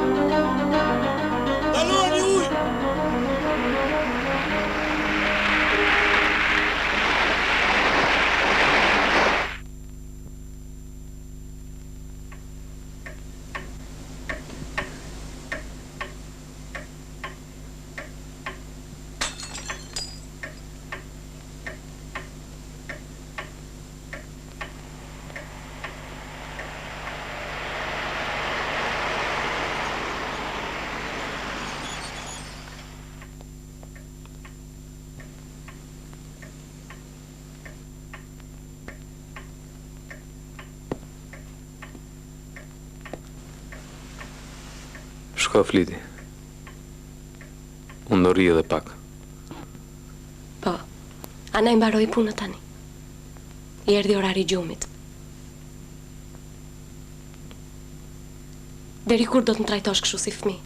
Shko fliti. Unë do rri edhe pak. Po, ana I mbaroi punën tani. I erdhi orari I gjumit. Deri kur do të më trajtosh kështu si fëmijë?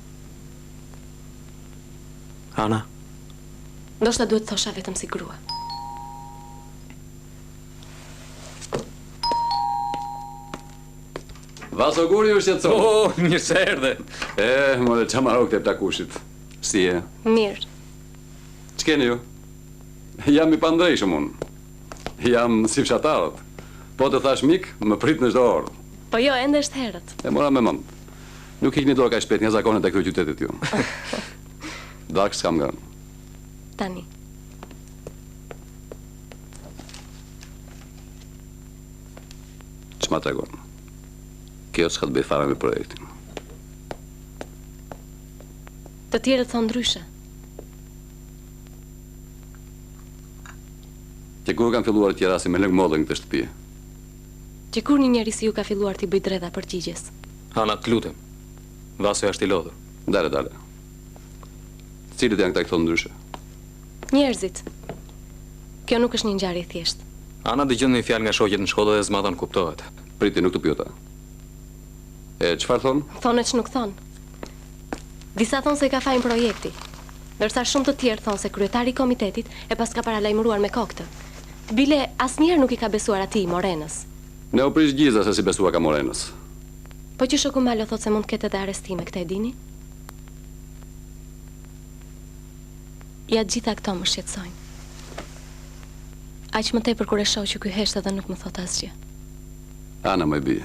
Ana, Ndoshta duhet të thosha vetëm si grua. Vaso Guri është jetëson. Oh, mirë se erdhe. More çamaro këtë takushit. Si e? Mirë. Ç'keni ju? Jam i pandrejshëm unë. Jam si fshatarët. Po të thash mik, më prit në çdo orë. Po jo, ende është herët. E mora me mend. Nuk ikni dorë kaq shpejt nga zakonet e këtij qytetit ju. Dak s'kam ngrënë. Tani. Ç'ma tregon? Kjo s'ka të bëj fare me projektin. Të tjerët thonë ndryshe. Që kur kanë filluar të rasti me lëngmollën këtë shtëpi? Që kur një njeri si ju ka filluar t'i bëj dredha përgjigjes? Ana, të lutem. Vaso është i lodhur. Dale. Cilët janë këta këto ndryshe? Njerëzit. Kjo nuk është një ngjarje thjesht. Ana dëgjon një fjalë nga shoqjet në shkollë dhe s'madon kuptohet. Priti, nuk të pyeta. E çfarë thon? Thonë që nuk thonë. Disa thonë se ka fajin projekti, ndërsa shumë të tjerë thonë se kryetari i komitetit e pas ka paralajmëruar me koktë. Bile asnjëherë nuk i ka besuar atij Morenës. Ne u prish gjiza se si besua ka Morenës. Po që shoku Malo thotë se mund të ketë edhe arrestime, këtë e dini? Ja gjitha këto më shqetësojnë. Aq më tepër kur e shoh që ky hesht edhe nuk më thot asgjë. Ana më bie.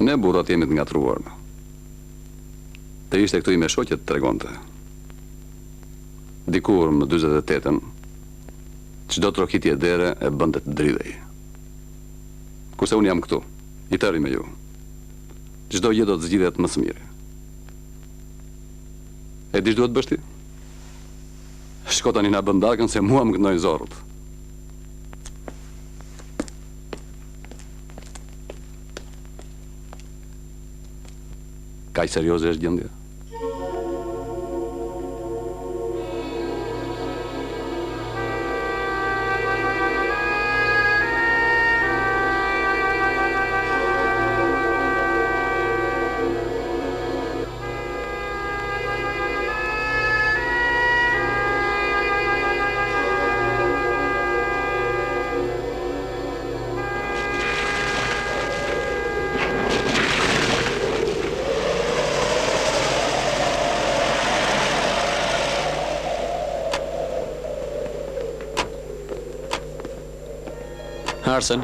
Ne burrat jemi të ngatruar. Të ishte këtu i me shoqet të tregonte. Dikur më 48-ën, çdo trokitje dere e bënte të dridhej. Kurse unë jam këtu, i tërri me ju. Çdo gjë do të zgjidhet më së miri. E di ç'duhet bësh ti? Shko tani na bën darkën se mua më gënojnë zorrët. Kaq serioze është gjendja? Arsen,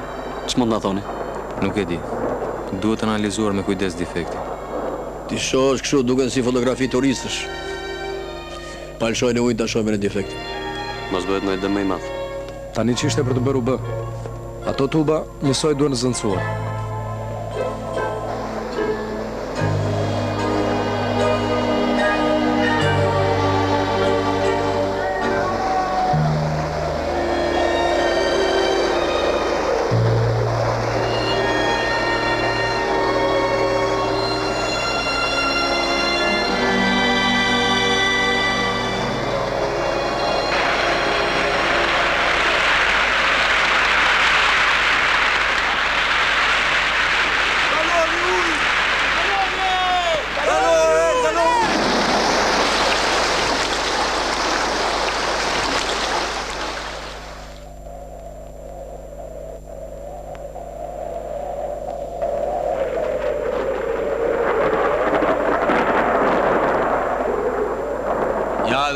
ç'mund na thoni? Nuk e di. Duhet analizuar me kujdes defektin. Ti shohësh kështu duken si fotografi turistësh. Pa lëshojnë e ujnë ta shohme në defektin. Mos bëhet ndonjë dëm më i madh. Tani ç'ishte për të bërë u bë. Ato tuba njësoj duhen zëndësuar.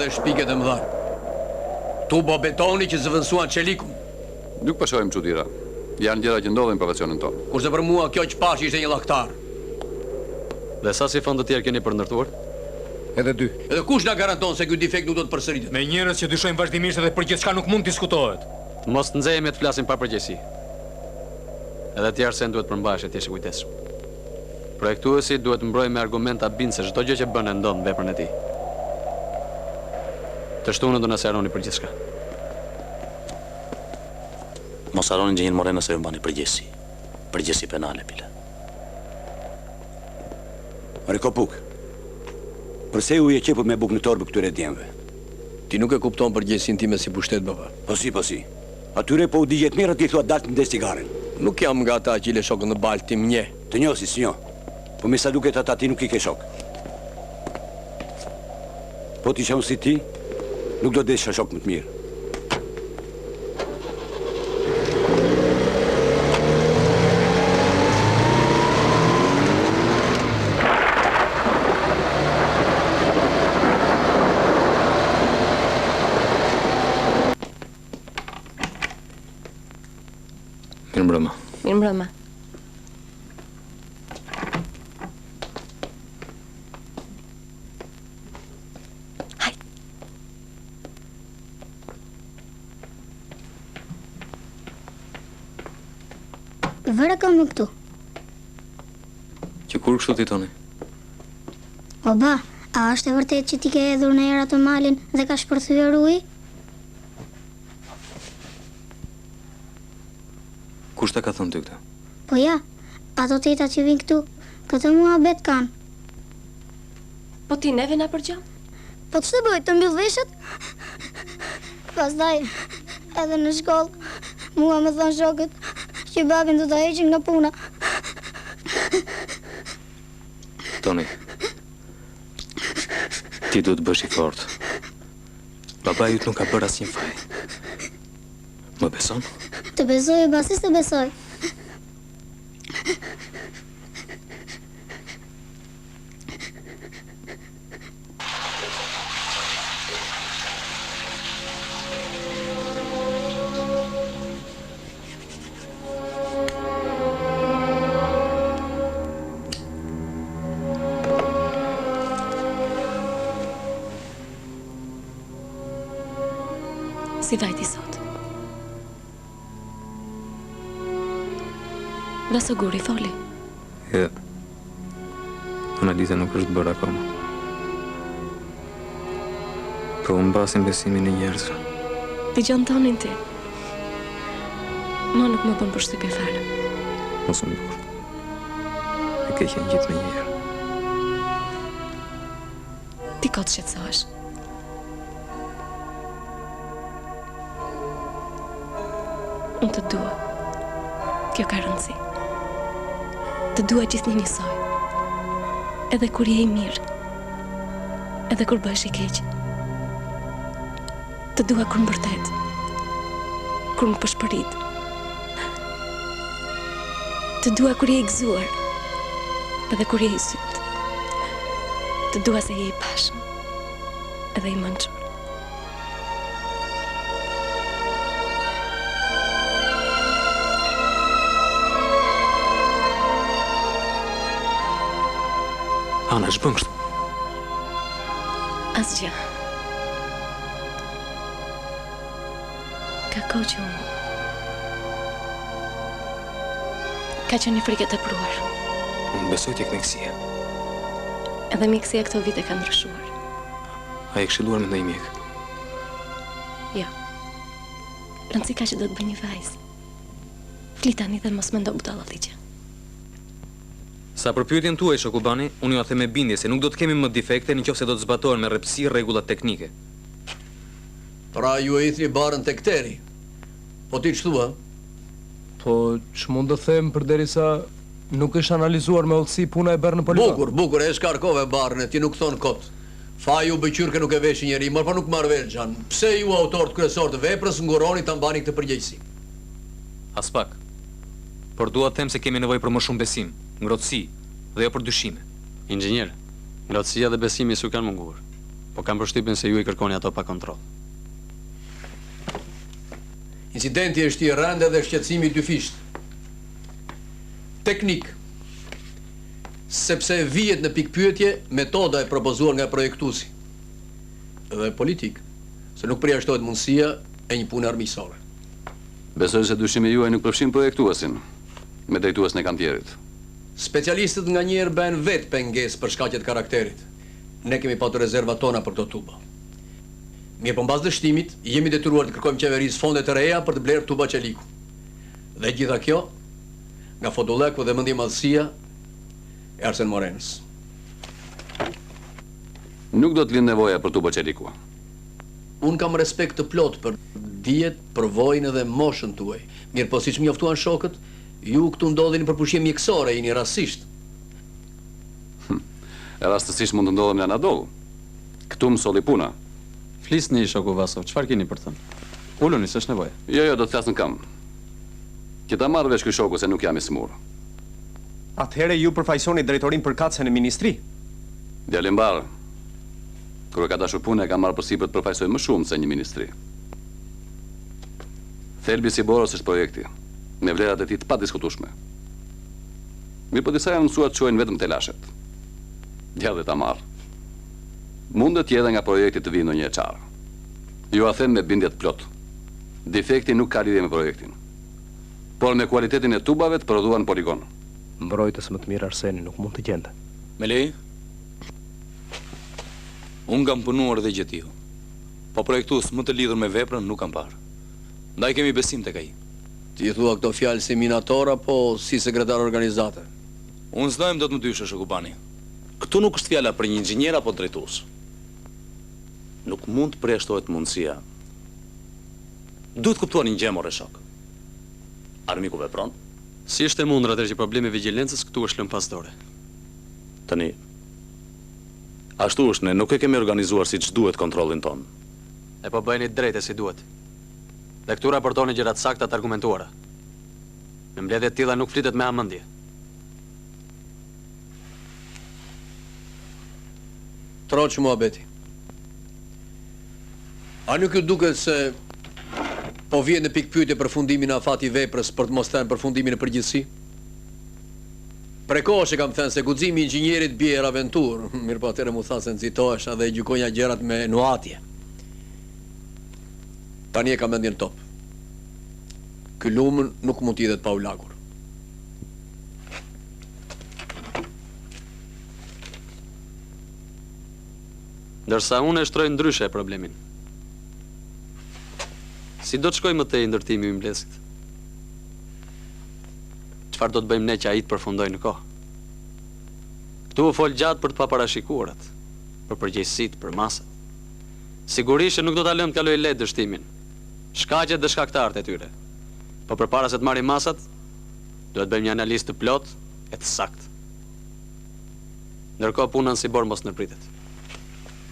Shpiket e mëdha. Tubo betoni që zëvendësuan çelikun. Nuk po shohim çuditëra. Janë gjëra që ndodhin në profesionin tonë. Kurse për mua kjo që pash ishte një llaktar. Dhe sa si fond të tjerë keni përndërtuar? Edhe dy. Edhe kush na garanton se ky defekt nuk do të përsëritet? Me njerëz që dyshojnë vazhdimisht edhe për gjithçka nuk mund diskutohet. Mos të nxehemi të flasim pa përgjegjësi. Edhe të Arsen duhet përmbahesh të jesh i kujdesshëm. Projektuesi duhet mbrojë me argumenta bindë se çdo gjë që bën e ndon veprën e tij. Të shtunën do na sjaroni për gjithçka. Mos harroni Inxhinier Morena se ju mbani përgjegjësi. Përgjegjësi penale, bile. Rekopuk, përse ju je qepur me buk në torbë këtyre djemve? Ti nuk e kupton përgjegjësinë time si pushtet, baba. Po si. Atyre po u digjet mirë ti thua dalt në des cigaren. Nuk jam nga ata që i le shokën në balë ti më nje. Të njoh si s'njoh. Po me sa duket ata ti nuk i ke shok. Po ti që unë si ti, nuk do desha shok më të mirë. Mirëmbrëma. Mirëmbrëma. Vëre kam këtu. Që kur kështu ti Toni? O ba, a është e vërtet që ti ke hedhur në era të malin dhe ka shpërthyer uji? Kush ta ka thënë ty këtë? Po ja, ato teta që vinë këtu, këtë muhabet kanë. Po ti neve na përgjigj? Po ç'të bëj, të mbyll veshët? Pastaj, edhe në shkollë, mua më thonë shokët që babin do ta heqin nga puna. Toni, ti du të bësh i fort. Baba jut nuk ka bërë asnjë faj. Më beson? Të besoj e basis të besoj. Si vajti sot? Vaso guri foli. Jo. Analiza nuk është bërë akoma. Po unë basin besimin e njerëzve. Ti gjanë tonin ti. Ma nuk më bën përshtypje fare. Mos unë burë. E keqen gjithë me njerë. Ti ka të shqetësohesh. Unë të dua. Kjo ka rëndësi. Të dua gjithnjë njësoj. Edhe kur je i mirë. Edhe kur bëhesh i keq. Të dua kur mbërtet. Kur më përshpërit. Të dua kur je i gëzuar. Edhe kur je i syt. Të dua se je i pashëm. Edhe i mençur. Ana, shbën kështu? Asgjë. Ka kohë që unë... Ka që një frike të pruar. Unë besoj tek mjekësia. Edhe mjekësia këto vite ka ndryshuar. A e këshilluar me ndonjë mjek? Jo. Rëndësi ka që do të bëj një vajzë. Flitani dhe mos mendo budalla ligje. Sa për pyetjen tuaj, Shokubani, unë ju a them me bindje se nuk do të kemi më defekte nëse do të zbatohen me rreptësi rregullat teknike. Pra ju e ithni barën tek Teri. Po ti ç'thua? Po ç'mund të them përderisa nuk është analizuar me hollësi puna e bërë në poligon. Bukur, e shkarkove barën e ti nuk thon kot. Faju bëqyrke nuk e veshi njeri, por nuk marr vesh xhan. Pse ju autorët kryesor të veprës nguroni ta mbani këtë përgjegjësi? As pak. Por dua të them se kemi nevojë për më shumë besim, ngrohtësi dhe jo për dyshime. Inxhinier, ngrohtësia dhe besimi s'u kanë munguar, po kam përshtypjen se ju i kërkoni ato pa kontroll. Incidenti është i rëndë dhe shqetësimi i dyfisht. Teknik. Sepse vihet në pikpyetje metoda e propozuar nga projektuesi. Dhe politik, se nuk përjashtohet mundësia e një pune armiqësore. Besoj se dyshimi juaj nuk përfshin projektuesin, me drejtuesin e kantierit. Specialistët nga njerë bën vetë pengesë për shkaqe të karakterit. Ne kemi patur rezervat tona për këto tuba. Mirë, po mbas dështimit, jemi detyruar të kërkojmë qeverisë fonde të reja për të blerë tuba qeliku. Dhe gjitha kjo, nga Fodulleku dhe mendje madhësia e Arsen Morenës. Nuk do të lind nevoja për tuba qeliku. Unë kam respekt të plot për dijet, përvojën dhe moshën tuaj. Mirë, po siç mjoftuan shokët, ju këtu ndodheni për pushim mjekësore, jeni rastisht. E rastësisht mund të ndodhem në Anadolu. Këtu më solli puna. Flisni, shoku Vasov, çfarë keni për thënë? Uluni, s'është nevojë. Jo, do të flas në kam. Që ta marrë vesh ky shoku se nuk jam i smur. Atëherë ju përfaqësoni drejtorin përkatëse në ministri? Djalë mbar. Kur e ka dashur punë, e ka marrë përsipër të përfaqësoj më shumë se një ministri. Thelbi si Boros është projekti, me vlerat e tij të padiskutueshme. Mirë, po disa janë mësuar të quajnë vetëm telashet. Djalë ta marr. Mundet edhe nga projekti të vinë ndonjë e çarë. Ju a them me bindje të plot. Defekti nuk ka lidhje me projektin, por me kualitetin e tubave të prodhuar në poligon. Mbrojtës më të mirë Arseni nuk mund të gjente. Me lej? Unë kam punuar dhe gjetiu, po projektus më të lidhur me veprën nuk kam parë. Ndaj kemi besim tek ai. Ti thua këto fjalë si minator apo si sekretar organizate? Unë s'dojmë do të më dyshë, Shokubani. Këtu nuk është fjala për një inxhinier apo drejtues. Nuk mund të përjashtohet mundësia. Duhet kuptuar një gjë, more shok. Armiku vepron? Si është e mundur atëherë që problemi i vigjilencës këtu është lënë pas dore? Tani, ashtu është, ne nuk e kemi organizuar siç duhet kontrollin ton. E po bëheni drejtë si duhet. Dhe këtu raportoni gjërat sakta të argumentuara. Në mbledhje të tilla nuk flitet me hamendje. Troç muhabeti. A nuk ju duket se po vjen në pikë pyetje përfundimin e afati veprës për të mos thënë përfundimin e përgjithësi? Prekosh e kam thënë se guximi i inxhinierit bie aventur, mirë po atëherë mu tha se nxitohesh dhe gjykonja gjërat me nuhatje. Tani e kam mendjen top. Ky lumën nuk mund t'i pa u lagur. Ndërsa unë e shtroj ndryshe problemin. Si do të shkoj më tej ndërtimi i mbledhësit? Çfarë do të bëjmë ne që ai të përfundojë në kohë? Ktu u fol gjatë për të paparashikuarat, për përgjegjësitë, për masat. Sigurisht nuk do ta lëmë të kalojë lehtë dështimin. Shkaqet dhe shkaktarët e tyre. Po përpara se të marrim masat, duhet bëjmë një analizë të plotë e të saktë. Ndërkohë punën si bor mos ndërpritet.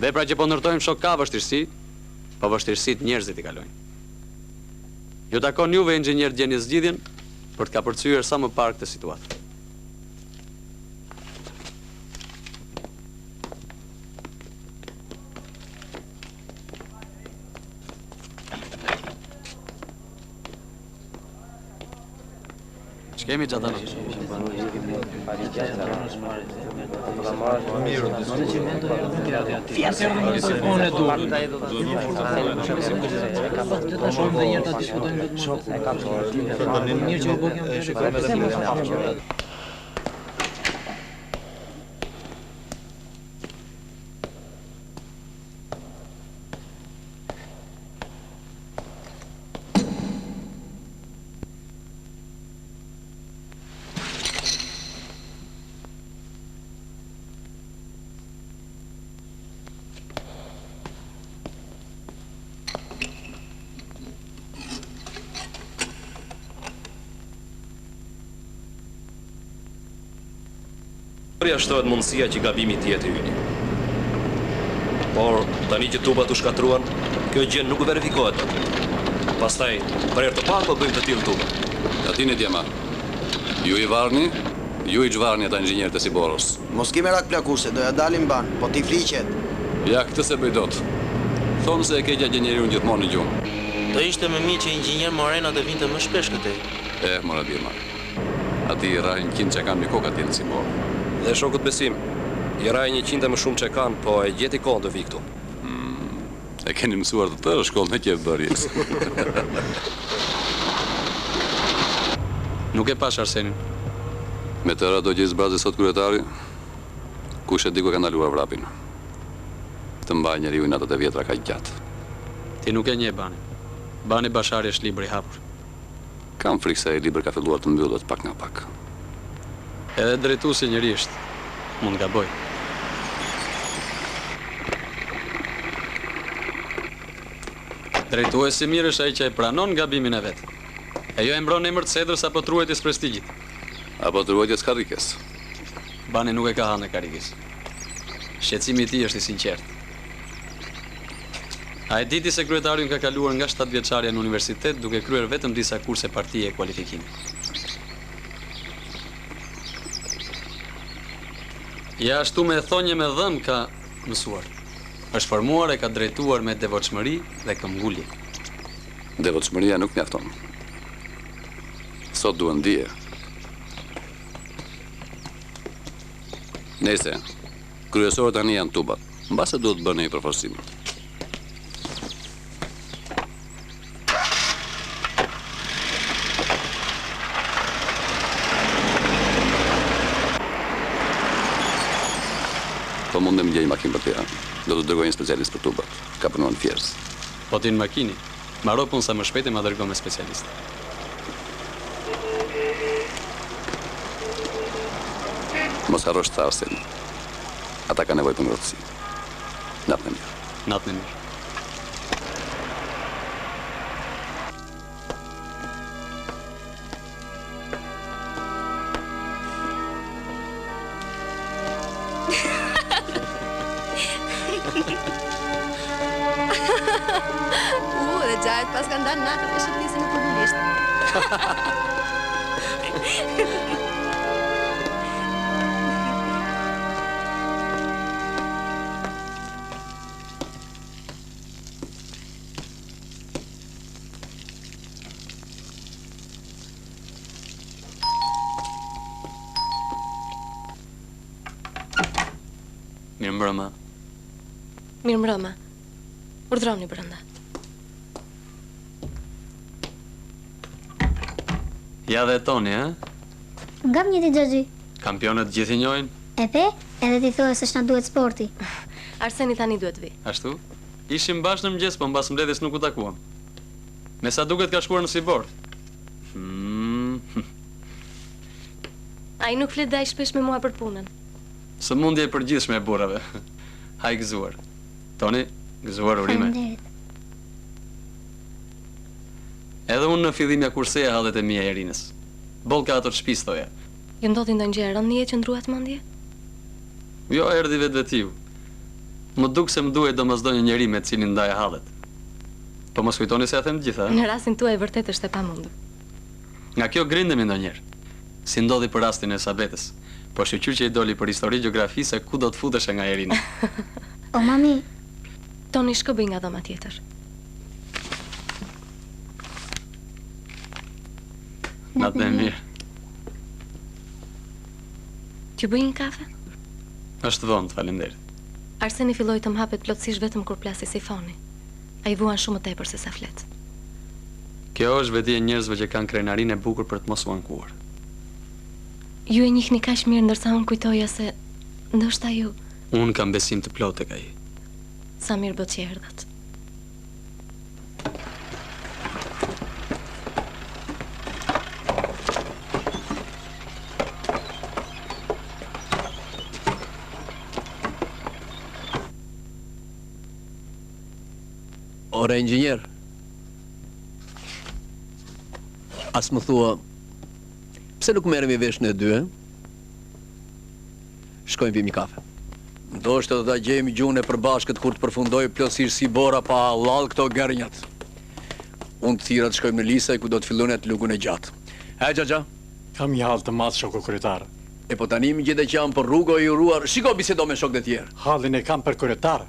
Vepra që po ndërtojmë shok ka vështirësi, po vështirësitë njerëzit i kalojnë. Ju takon juve inxhinier gjeni zgjidhjen për të kapërcyer sa më parë këtë situatë. Ç'kemi gjatë anës? Përjashtohet mundësia që gabimi të jetë ynë. Por tani që tubat u shkatruan, kjo gjë nuk verifikohet. Pastaj, për herë të parë po bëjmë të tillë tuba. Atini djema. Ju i varni, ju i çvarni ata inxhinierët e Siboros. Mos ki merak plakuse, doja dalim ban, po ti fliqet. Ja, këtë se bëj dot. Thonë se e keqja gjenjeriun gjithmonë në gjumë. Do ishte më mirë që inxhinier Morena të vinte më shpesh këtej. Mora birma. Ati i rajnë 100 që kanë mi koka ti në Sibor. Dhe shokut besim, i rajnë 100 më shumë që kanë, po e gjeti kohën të vi këtu. E keni mësuar të tërë shkollë në kjevë bërjes. Nuk e pash Arsenin. Me tëra do gjithë zbrazi sot kryetari, kush e di ku ka ndaluar vrapin. Të mbaj njeriu i natët e vjetra ka gjatë. Ti nuk e nje Bani. Bani Bashari është libër i hapur. Kam frikë se e libër ka filluar të mbyllet pak nga pak. Edhe drejtuesi njërisht mund gaboj. Drejtuesi mirë është ai që e pranon gabimin e vet. E jo e mbron emër të sedrës apo truajtjes prestigjit. Apo truajtjes karrikës. Bani nuk e ka hanë karrikës. Shqetësimi i tij është i sinqertë. A e diti se kryetari ka kaluar nga 7 vjeçaria në universitet duke kryer vetëm disa kurse partie e kualifikimit. Ja ashtu me thonje me dhëm ka mësuar. Është formuar e ka drejtuar me devotshmëri dhe këmbgulje. Devotshmëria nuk mjafton. Sot duhen dije. Nëse kryesorët tani janë tubat, mbase duhet të bënë një përforcim. Po mundem gjej makinë për tjera. Do të dërgoj një specialist për tubat. Ka punuar në Fiers. Po ti në makini, mbaro punë sa më shpejt e ma dërgo me specialist. Mos harrosh tharsin. Ata ka nevojë për ngrohtësi. Natën e mirë. Natën e mirë. Dhe gjajet pas ka ndarë natën e shëtisi në përgullisht. Mirë mbrëma. Mirë mbrëma. Urdhroni brenda. Ja dhe Toni, ha? Ngam një ti Gjoxhi. Kampionët gjithë i njohin? E pe, edhe ti thua se shna duhet sporti. Arseni tani duhet vi. Ashtu? Ishim bashkë në mëngjes, po mbas mbledhjes nuk u takuam. Me sa duket ka shkuar në Sibor. Ai nuk flet daj shpesh me mua për punën. Së mundje e përgjithshme e burrave. Haj gëzuar. Toni, gëzuar urime. Faleminderit. Edhe unë në fillim ja kurseja hallet e mia e Erinës. Bollka ato të shtëpis thoja. Ju ndodhi ndonjë gjë e rëndë që ndruat mendje? Jo, erdhi vetvetiu. Më duk se më duhet domosdoshmë një njeri me të cilin ndaja hallet. Po mos kujtoni se ja them të gjitha. Në rastin tuaj vërtet është e pamundur. Nga kjo grindemi ndonjëherë. Si ndodhi për rastin e Sabetës. Po shqyr që i doli për histori gjeografi se ku do të futesh nga Erina. O mami, Toni shkëbëj nga dhoma tjetër. Natë e mirë. T'ju bëj një kafe? Është vonë, faleminderit. Arseni filloi të më hapet plotësisht vetëm kur plasi sifoni. Ai vuan shumë më tepër se sa flet. Kjo është veti e njerëzve që kanë krenarinë e bukur për të mos u ankuar. Ju e njihni kaq mirë ndërsa unë kujtoja se ndoshta ju. Unë kam besim të plotë tek ai. Sa mirë bëhet që erdhët. Ore inxhinier. As më thua, pse nuk merremi vesh në dy, e? Shkojmë pim një kafe. Ndoshta do ta gjejmë gjuhën e përbashkët kur të përfundoj plotësisht si bora pa llall këto gërnjat. Unë të thira të shkojmë në Lisaj ku do të fillojnë atë lugun e gjatë. Xhaxha. Kam një hall të madh shoku kryetar. E po tani më gjete që jam për rrugë i uruar. Shiko bisedo me shokët e tjerë. Hallin e kam për kryetar.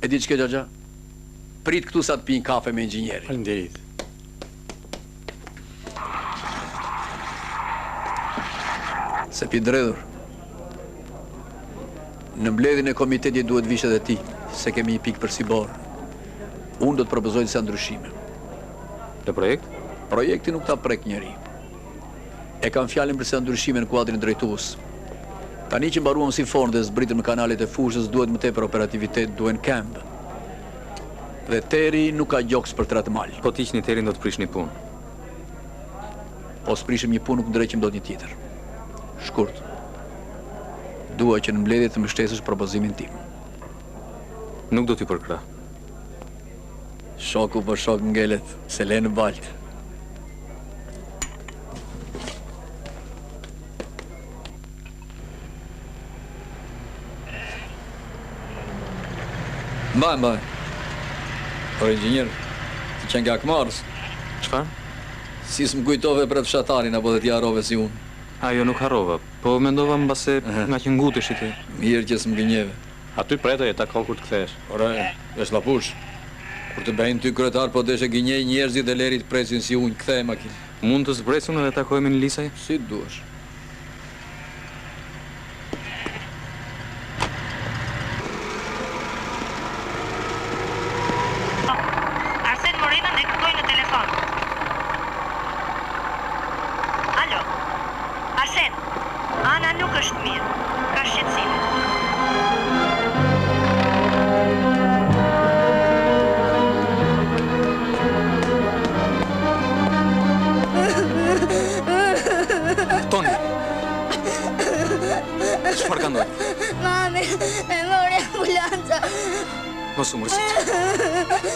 E di ç'ke Xhaxha? Prit këtu sa të pi një kafe me inxhinierin. Faleminderit. Se pi dredhur. Në mbledhjen e komitetit duhet vish edhe ti, se kemi një pikë për Sibor. Unë do të propozoj disa ndryshime. Të projekt? Projekti nuk ta prek njeri. E kam fjalën për sa ndryshime në kuadrin drejtues. Tani që mbaruam si fornë dhe zbritëm në kanalet e fushës, duhet më tepër operativitet, duhen këmbë. Dhe Teri nuk ka gjoks për tratmal. Po tiqni Terin do të prishni punë. Po s'prishim një punë nuk ndreqim dot një tjetër. Shkurt. Dua që në mbledhje të mbështesësh propozimin tim. Nuk do t'ju përkrah. Shoku për shok ngelet, se le në balt. Mbaj. Por inxhinier, ti qenë nga Akmarës. Çfarë? Si s'më kujtove për atë fshatarin apo dhe ti harrove si unë. Ajo nuk harrova, po mendova mbase nga që nguteshi ti. Mirë që s'më gënjeve. Aty prete e takon kur të kthesh. Ore, vesh lapush. Kur të bëjnë ty kryetar, po deshe gënjej njerëzit dhe leri të presin si unë, kthej makinë. Mund të zbresun edhe takojmë në Lisaj? Si duash. Arsen Morena ne kërkoj në telefon. Alo. Arsen. Ana nuk është mirë. Ka shqetësime. Toni. Çfarë ka ndodhur? Mami, e mori ambulanca. Mos u mërzit.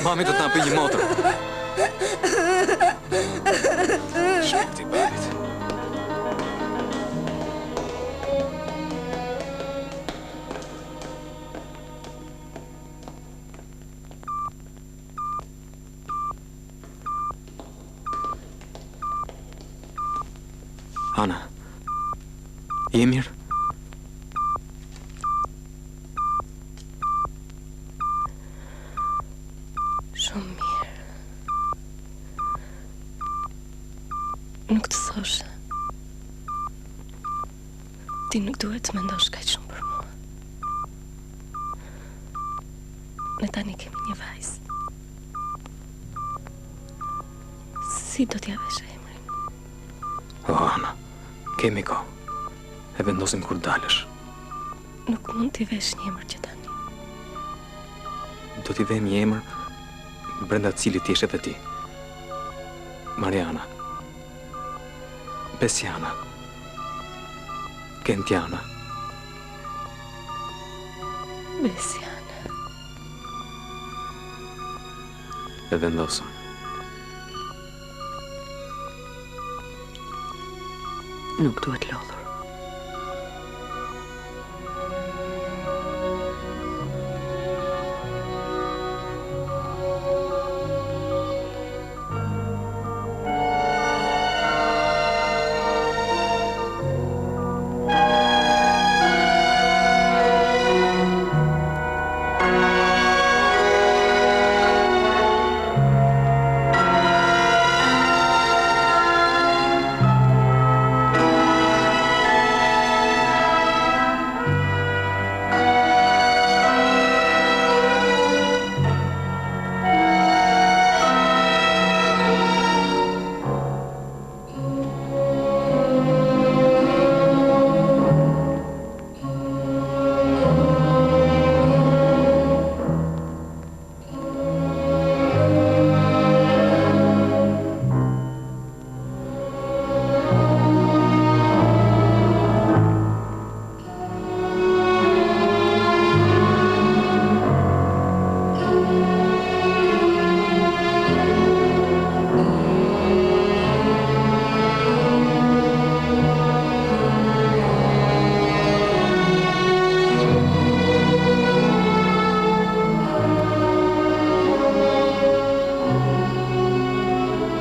Mami do të na bëjë një motor. Shpirti i babit. Ana, je mirë? Shumë mirë. Nuk të thoshe. Ti nuk duhet të mendosh kaq shumë për mua. Ne tani kemi një vajzë. Si do t'ja vesh emrin? O, Ana, kemi ko. E vendosim kur dalësh. Nuk mund t'i vesh një emër që tani. Do t'i vem një emër brenda cilit t'jesh edhe ti. Mariana. Besiana. Kentiana. Besiana. E vendosëm. Nuk duhet lodhur.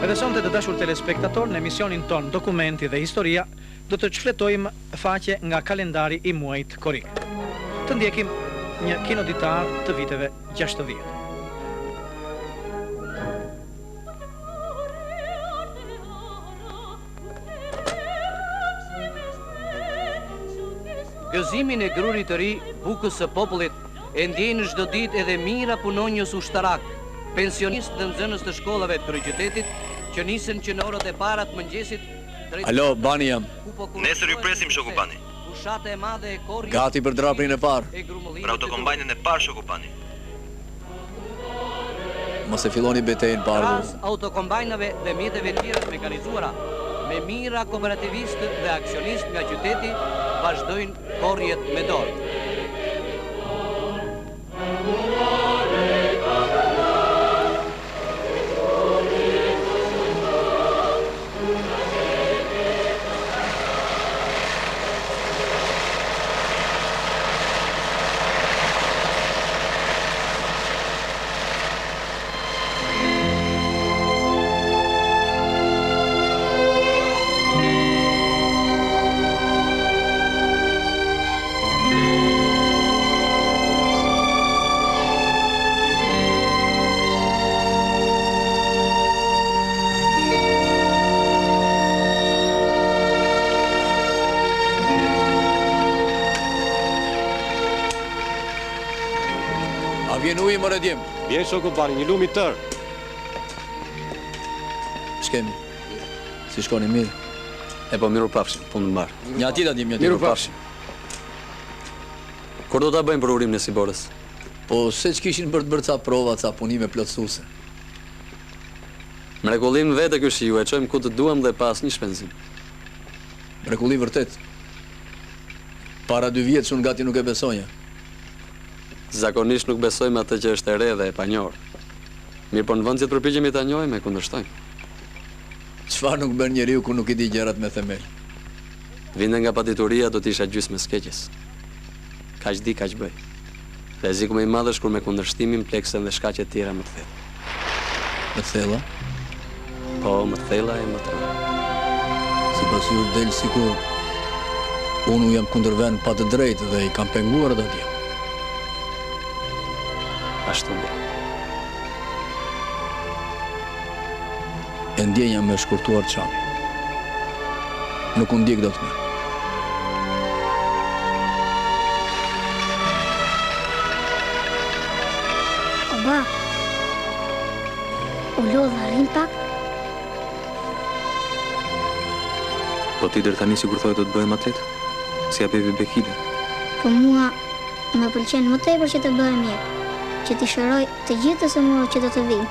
Edhe sonte të dashur telespektator, në emisionin ton Dokumenti dhe Historia, do të çfletojmë faqe nga kalendari i muajit korik. Të ndjekim një kinoditar të viteve 60. Gëzimin e grurit të ri, bukës së popullit, e ndjejnë çdo ditë edhe mira punonjës ushtarak, pensionistë dhe nxënës të shkollave të kryeqytetit, që nisën që në orët e para të mëngjesit drejt. Alo, Bani jam. Nesër ju presim, shoku Bani. Fushata e madhe e korrit. Gati për draprin e parë. Për autokombajnën e parë, shoku Bani. Mos e filloni betejën parë. Ras autokombajnave dhe mjeteve tjera të mekanizuara, me mira kooperativistë dhe aksionistë nga qyteti, vazhdojnë korrjet me dorë. A vjen uji më redjem? Vjen shoku bani, një lumi tërë. Shkemi. Si shkoni mirë? E po miru pafshim, punë të mbarë. Një ati da dim, një ati. Miru pafshim. Kur do ta bëjmë për urimin e Siborës? Po se që kishin për të bërë ca prova, ca punime plotësuese. Mrekullim vete ky shiu, e çojmë ku të duam dhe pas një shpenzim. Mrekulli vërtet. Para 2 vjetë unë gati nuk e besonja. Zakonisht nuk besojmë atë që është e re dhe e panjohur. Mirë, po në vend që të përpiqemi ta njohim e kundërshtojmë. Çfarë nuk bën njeriu ku nuk I di gjërat me themel? Vinde nga padituria do të isha gjysmë e skeqjes. Kaq di, kaq bëj. Rreziku më I madh është kur me kundërshtimin pleksen dhe shkaqe të tjera më të thella. Më të thella? Po, më të thella e më të rënda. Sipas ju del sikur unë jam kundër vend pa të drejtë dhe I kam penguar atë atje. Ashtu ndje. E ndjenja me shkurtuar çami. Nuk u ndjek dot më. Oba, u lodha rrim pak? Po ti deri tani sigur thotë do të bëhem atlet? Si ja bebi Bekile. Po mua më pëlqen më tepër që të bëhem mjek, që t'i shëroj të gjithë të sëmurë që do të vinë.